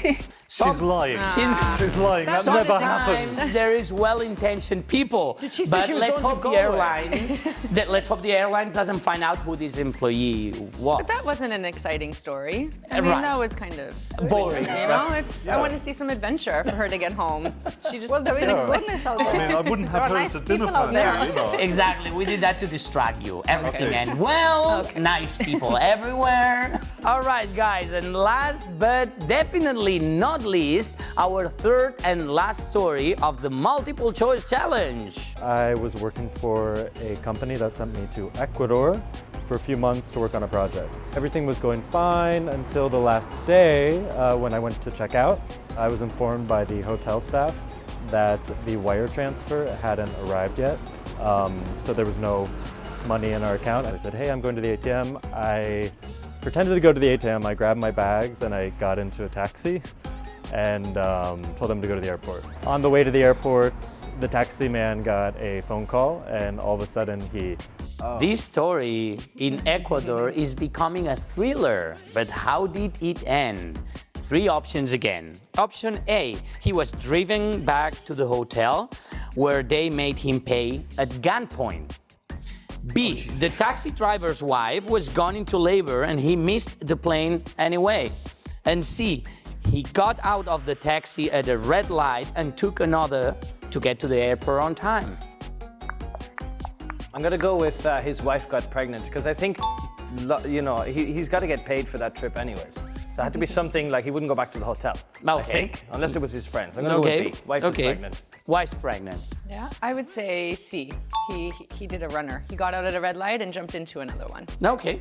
She's lying. She's lying. That never happens. There is well-intentioned people, but let's hope the airlines doesn't find out who this employee was. But that wasn't an exciting story. I Right. mean, that was kind of boring. You know, I want to see some adventure for her to get home. She just there is goodness out there. I mean, I wouldn't have There are her nice to dinner people out party, there. you know. Exactly. We did that to distract you. Everything Okay. and well, nice people everywhere. All right, guys, and last but definitely not least, our third and last story of the multiple choice challenge. I was working for a company that sent me to Ecuador for a few months to work on a project. Everything was going fine until the last day when I went to check out. I was informed by the hotel staff that the wire transfer hadn't arrived yet, so there was no money in our account. I said, hey, I'm going to the ATM. I pretended to go to the ATM, I grabbed my bags and I got into a taxi and told them to go to the airport. On the way to the airport, the taxi man got a phone call and all of a sudden he... This story in Ecuador is becoming a thriller, but how did it end? 3 options again. Option A, he was driven back to the hotel where they made him pay at gunpoint. B, the taxi driver's wife was gone into labor and he missed the plane anyway. And C, he got out of the taxi at a red light and took another to get to the airport on time. I'm gonna go with his wife got pregnant because I think, you know, he's got to get paid for that trip anyways. So it had to be something like he wouldn't go back to the hotel. I think, unless it was his friends. I'm gonna go with B. Wife is pregnant. Wife's pregnant. Yeah, I would say C. He did a runner. He got out at a red light and jumped into another one. Okay.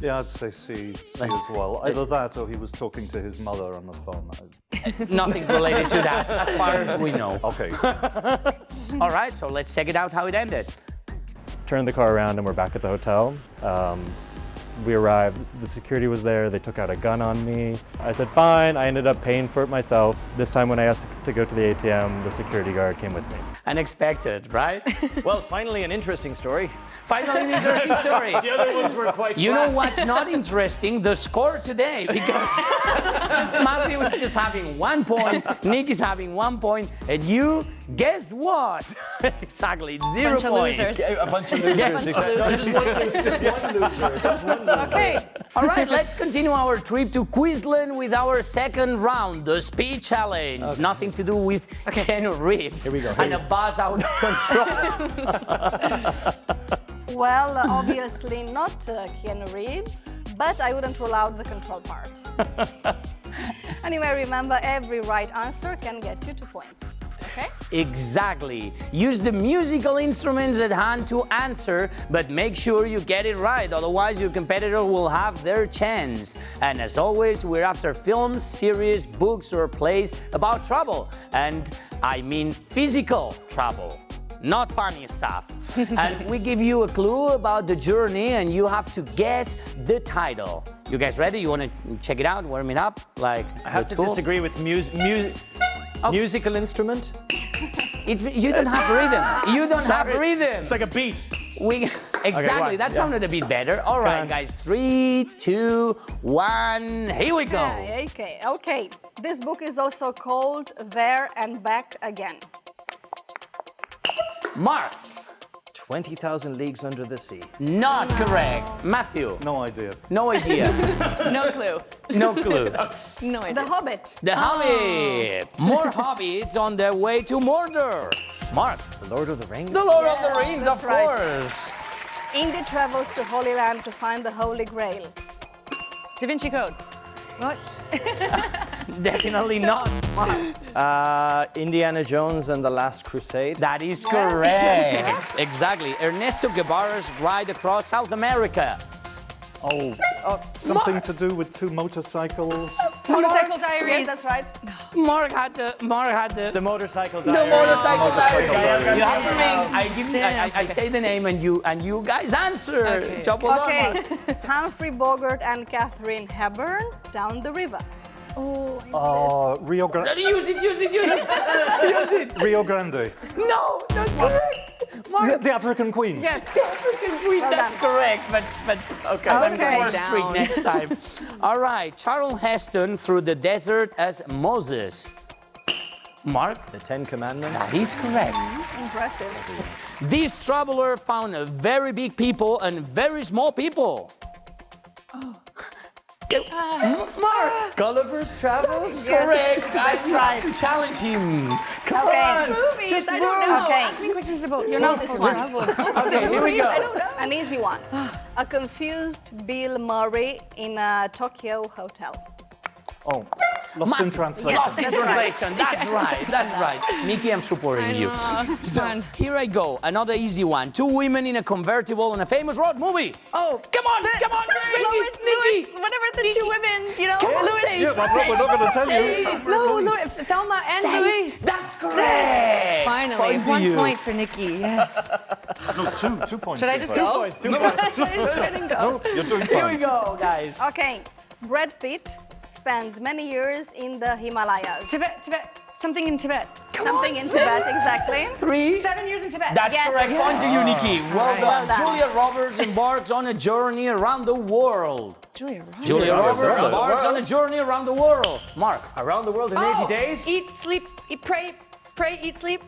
Yeah, I'd say C as well. Either that or he was talking to his mother on the phone. Nothing related to that, as far as we know. Okay. All right, so let's check it out how it ended. Turned the car around and we're back at the hotel. We arrived, the security was there, they took out a gun on me. I said, fine, I ended up paying for it myself. This time when I asked to go to the ATM, the security guard came with me. Unexpected, right? Well, finally an interesting story. Finally an interesting story. The other ones were quite You flat. know what's not interesting? The score today, because Matthew was just having 1 point, Nick is having 1 point, and you, guess what? Exactly, 0 Bunch of points. losers. A bunch of losers, exactly. No, just one loser. Just one loser. Okay, all right, let's continue our trip to Queensland with our second round, the speed challenge. Okay. Nothing to do with Keanu Reeves. Here we go. And a buzz out of control. Well, obviously not Keanu Reeves, but I wouldn't rule out the control part. Anyway, remember, every right answer can get you 2 points. Okay? Exactly. Use the musical instruments at hand to answer, but make sure you get it right, otherwise your competitor will have their chance. And as always, we're after films, series, books, or plays about travel. And I mean physical travel, not funny stuff. And we give you a clue about the journey and you have to guess the title. You guys ready? You want to check it out, warm it up? Like I have to disagree with musical instrument. You don't have rhythm. You don't have rhythm. It's like a beat. Exactly. That sounded a bit better. All right, guys. 3, 2, 1. Here we go. Okay. This book is also called There and Back Again. Mark. 20,000 Leagues Under the Sea. Not correct. Matthew. No idea. No idea. No clue. No clue. No idea. The Hobbit. The Hobbit. More Hobbits on their way to Mordor. Mark. The Lord of the Rings. The Lord of the Rings, that's of right. course. Indy travels to Holy Land to find the Holy Grail. Da Vinci Code. What? Definitely not. Indiana Jones and the Last Crusade. That is correct. Exactly. Ernesto Guevara's ride across South America. Oh, something to do with 2 motorcycles. Motorcycle Diaries. Yes, that's right. Mark had the The Motorcycle The Diaries. Motorcycle Diaries. Diaries. You have to ring. I say the name and you guys answer. Okay. Top of Okay. Humphrey Bogart and Catherine Hepburn down the river. Rio Grande. Use it. Use it. Rio Grande. No, not correct. Mark. The African Queen. Yes. African Queen. That's correct. But okay. I'm Okay. more strict next time. All right. Charlton Heston through the desert as Moses. Mark. The 10 Commandments. That is correct. Impressive. This traveler found very big people and very small people. Mark. Gulliver's Travels. Correct. That's Guys, you right. have to challenge him. Come Okay. on. Movies. Just I don't know. Okay. Ask me questions about You know this one. Okay, here we go. I don't know. An easy one. A confused Bill Murray in a Tokyo hotel. Oh, Lost in Translation. Lost in translation. That's right. That's right. Nikki, I'm supporting you. So here I go. Another easy one. 2 women in a convertible on a famous road movie. Oh, Come on, Nikki. Whatever the 2 women, you know. Come on, Louis. say it. Yeah, but we're not going to tell you. No, Thelma and Say it. Louise. That's correct. Finally, Point to 1 you. point for Nikki. Yes. No, 2 points. Should I just so far. go? 2 points. Should I just go and go? No, you're doing Here we fine. go, guys. Okay. Brad Pitt spends many years in the Himalayas. Tibet. Something in Tibet. Something in Tibet, exactly. 3. 7 years in Tibet. That's Yes. correct. Point to you, Nikki. Well done. Well done. Julia Roberts embarks on a journey around the world. Julia Roberts. Julia Roberts. Roberts embarks on a journey around the world. Mark. Around the World in 80 Days. Eat, sleep, eat, pray, eat, sleep,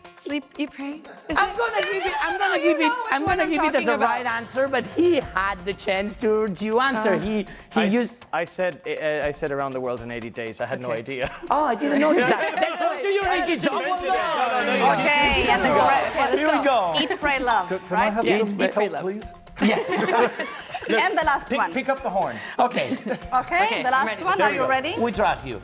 eat, pray. I'm gonna give it as a right answer, but he had the chance to answer. He used. I said Around the World in 80 Days. I had no idea. Oh, I didn't notice that. Then point to you, Nikki. Okay. Here we go. Eat, pray, love. Can I Right? have some help, please? And the last one. Pick up the horn. Okay. Okay, the last one. Are you ready? We trust you.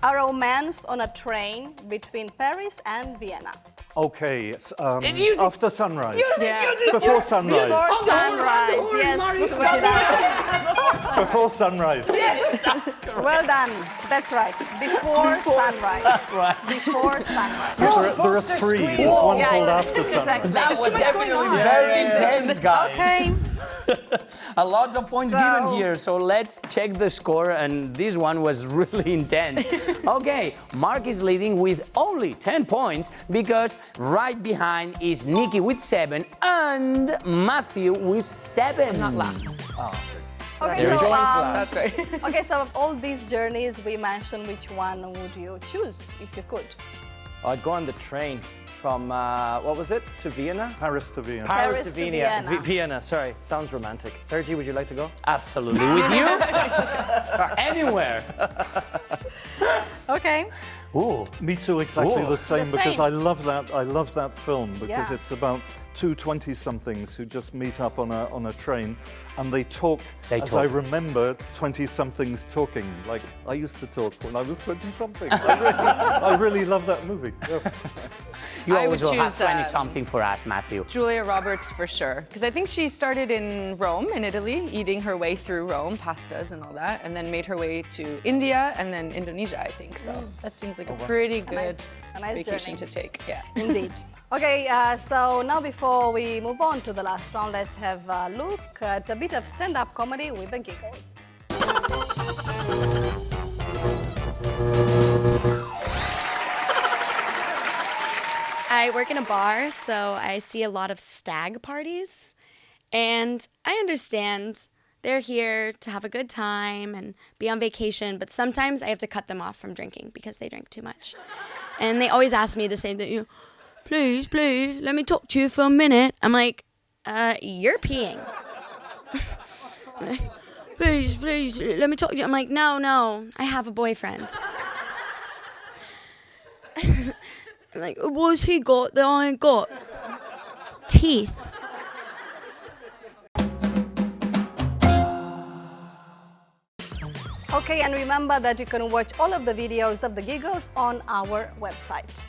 A romance on a train between Paris and Vienna. Okay, it's, Use it. after sunrise. Use it. Before sunrise. Before sunrise. Yes. Well done. Before sunrise. Yes, that's correct. Well done. That's right. Before sunrise. Before sunrise. There are 3. There's one called After Sunrise. Exactly. That was definitely very intense, guys. Okay. A lot of points given here, so let's check the score, and this one was really intense. Okay, Mark is leading with only 10 points because right behind is Nikki with 7 and Matthew with 7. I'm not last. Okay, so That's right. okay, so of all these journeys we mentioned, which one would you choose if you could? I'd go on the train from, what was it, to Vienna? Paris to Vienna. Paris to Vienna. Vienna, sorry. Sounds romantic. Sergi, would you like to go? Absolutely. With you? Anywhere. Okay. Ooh. Me too, exactly the same, The because same. I love that film because Yeah. it's about 2 20-somethings who just meet up on a train and they talk as I remember 20-somethings talking. Like I used to talk when I was 20-something. I really love that movie. Yeah. You I always would will have choose, 20-something for us, Matthew. Julia Roberts for sure, because I think she started in Rome, in Italy, eating her way through Rome, pastas and all that, and then made her way to India and then Indonesia, I think. So that seems like a pretty good nice vacation journey. to take. Yeah. Indeed. Okay, so now before we move on to the last round, let's have a look at a bit of stand-up comedy with the giggles. I work in a bar, so I see a lot of stag parties. And I understand they're here to have a good time and be on vacation, but sometimes I have to cut them off from drinking because they drink too much. And they always ask me the same thing, please, let me talk to you for a minute. I'm like, you're peeing. please, let me talk to you. I'm like, no, I have a boyfriend. I'm like, what's he got that I ain't got? Teeth. Okay, and remember that you can watch all of the videos of the giggles on our website.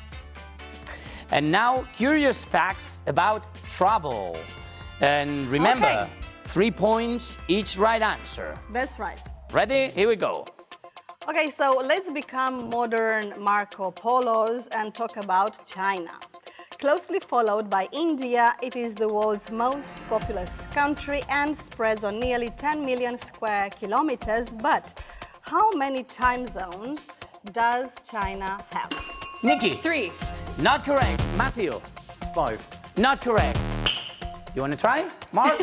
And now, curious facts about travel. And remember, 3 points each right answer. That's right. Ready? Here we go. Okay, so let's become modern Marco Polos and talk about China. Closely followed by India, it is the world's most populous country and spreads on nearly 10 million square kilometers. But how many time zones does China have? Nikki. 3. Not correct. Matthew. 5. Not correct. You want to try? Mark?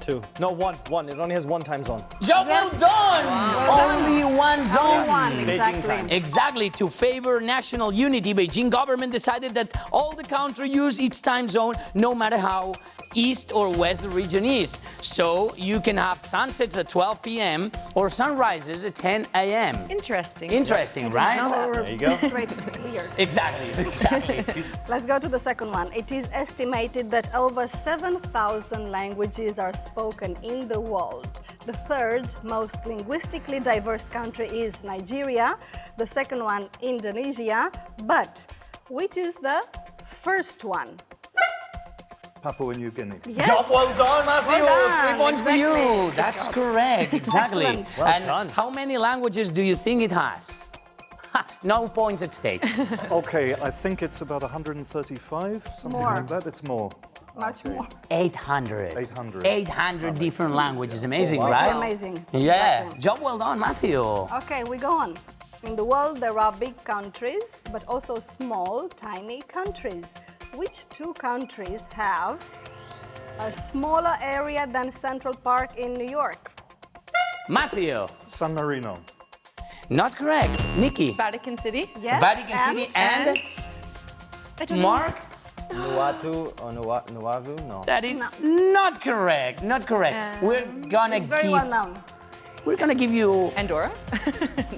2. No, 1. 1. It only has 1 time zone. Job well done! Wow. Only one zone. Only one, exactly. Exactly. To favor national unity, Beijing government decided that all the country use its time zone, no matter how east or west the region is. So you can have sunsets at 12 p.m. or sunrises at 10 a.m. Interesting. Interesting, right? There you go. Straight weird. Exactly. Let's go to the second one. It is estimated that over 7,000 languages are spoken in the world. The third most linguistically diverse country is Nigeria. The second one, Indonesia. But which is the first one? Papua New Guinea. Yes. Job well done, Matthew. Well done. 3 points Exactly. for you. Good That's job. correct. Exactly. Excellent. Well Well and done. how many languages do you think it has? No points at stake. Okay, I think it's about 135, something More. like that. It's more. Much more. 800. 800. 800 different languages. Amazing, Wow. right? Amazing. Yeah. Exactly. Job well done, Matthew. Okay, we go on. In the world, there are big countries, but also small, tiny countries. Which 2 countries have a smaller area than Central Park in New York? Matthew. San Marino. Not correct. Nikki. Vatican City. Yes. Vatican City and I don't know. Mark. Nuatu or Nuavu? No. That is not correct. Not correct. We're gonna It's very well known. We're gonna give you Andorra.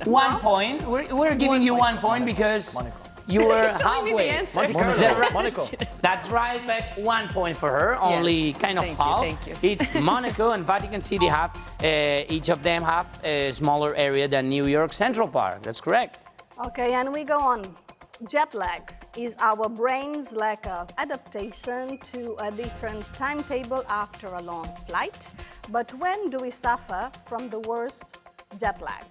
1 point. We're giving you 1 point because you were telling me the halfway. answer. Monaco. That's right, but 1 point for her. Only kind of Thank you, half. thank you. It's Monaco and Vatican City have each of them have a smaller area than New York Central Park. That's correct. Okay, and we go on. Jet lag is our brain's lack of adaptation to a different timetable after a long flight. But when do we suffer from the worst jet lag?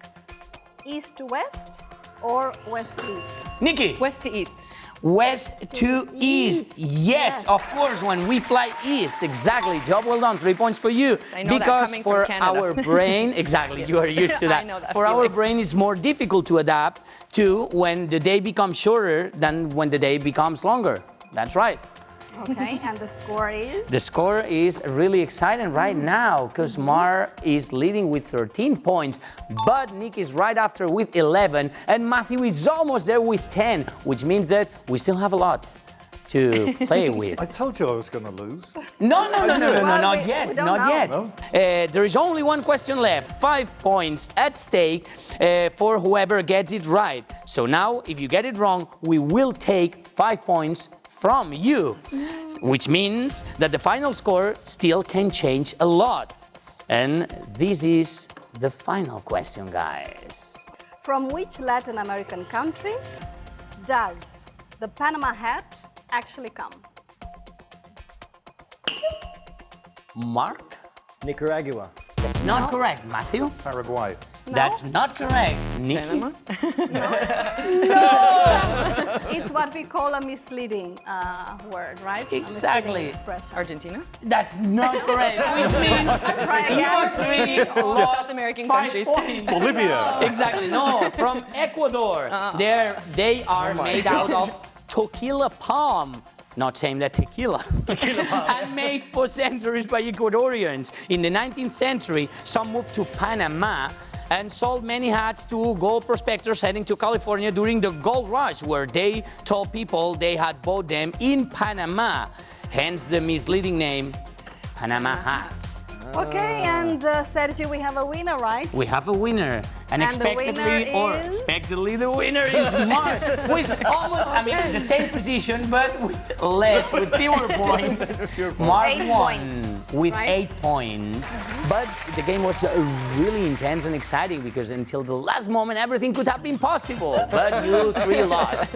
East to west or west to east? Nikki. West to east. West to east. Yes, of course, when we fly east. Exactly. Job well done. 3 points for you. I know that because coming for from Canada. our brain, exactly, you are used to that. I know that For our feeling. brain, it's more difficult to adapt to when the day becomes shorter than when the day becomes longer. That's right. Okay, and the score is? The score is really exciting right now because Mar is leading with 13 points, but Nick is right after with 11, and Matthew is almost there with 10, which means that we still have a lot to play with. I told you I was going to lose. No, Well, not we yet, don't not know. yet. No? There is only one question left, 5 points at stake for whoever gets it right. So now, if you get it wrong, we will take 5 points from you, which means that the final score still can change a lot. And this is the final question, guys. From which Latin American country does the Panama hat actually come? Mark? Nicaragua. That's not correct. Matthew? Paraguay. That's not correct. Nikki? It's what we call a misleading word, right? Exactly. A misleading expression. Argentina? That's not correct, which means you three lost South American 5 countries. points. Bolivia. Exactly, no, from Ecuador. They are made out of tequila palm. Not saying that tequila. And made for centuries by Ecuadorians. In the 19th century, some moved to Panama and sold many hats to gold prospectors heading to California during the gold rush, where they told people they had bought them in Panama. Hence the misleading name, Panama hat. Okay, and Sergio, we have a winner, right? We have a winner. Unexpectedly or expectedly, the winner is Mark with almost, I mean, the same position, but with fewer points. Mark won with 8 points. But the game was really intense and exciting because until the last moment, everything could have been possible. But you three lost.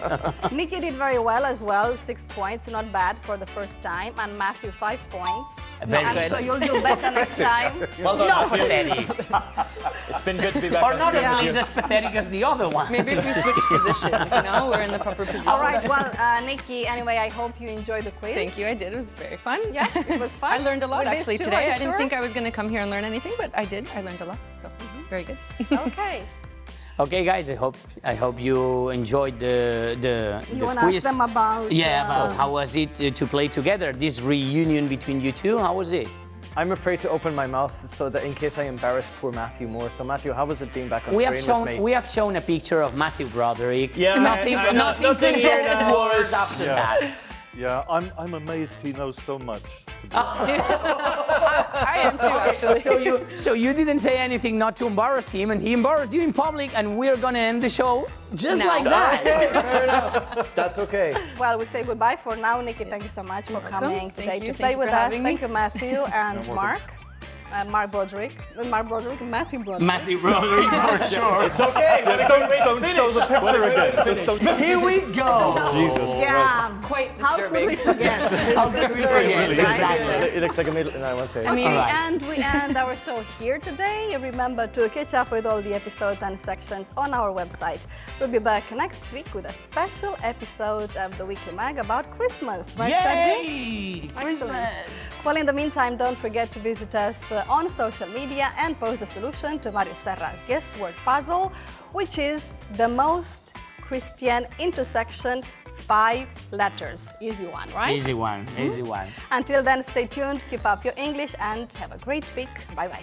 Nikki did very well as well, 6 points, not bad for the first time, and Matthew 5 points. Very I'm good. sure you'll do better next time. Well done, not pathetic. It's been good to be back. Or not at least as pathetic as the other one. Maybe if we switch positions, you know, we're in the proper position. All right, well, Nikki, anyway, I hope you enjoyed the quiz. Thank you, I did. It was very fun. Yeah, it was fun. I learned a lot With these actually two, today. are you I didn't sure? think I was going to come here and learn anything, but I did. I learned a lot. So very good. Okay. Okay, guys, I hope you enjoyed the You want to quiz. ask them about... About how was it to play together, this reunion between you two? How was it? I'm afraid to open my mouth so that in case I embarrass poor Matthew more. So Matthew, how was it being back on screen with me? We have shown a picture of Matthew Broderick. Yeah, nothing here now. worse after that. Yeah, I'm amazed he knows so much. To be I am too, actually. So you didn't say anything not to embarrass him, and he embarrassed you in public, and we're gonna end the show just like that. Okay, fair enough. That's okay. Well, we say goodbye for now. Nikki, thank you so much for coming today to play with us. Thank you, Matthew and Mark. Matthew Broderick. Matthew Broderick, for sure. It's okay. Don't show the picture again. Just don't. Here we go. Jesus Yeah, quite how could we disturbing. forget? How could we forget? It looks like a middle. No, I won't say it. We end our show here today. Remember to catch up with all the episodes and sections on our website. We'll be back next week with a special episode of the Weekly Mag about Christmas. Right, Yay! Excellent. Christmas! Well, in the meantime, don't forget to visit us on social media and post the solution to Màrius Serra's guess word puzzle, which is the most Christian intersection 5 letters. Easy one, right? Easy one, easy one. Until then, stay tuned, keep up your English, and have a great week. Bye-bye.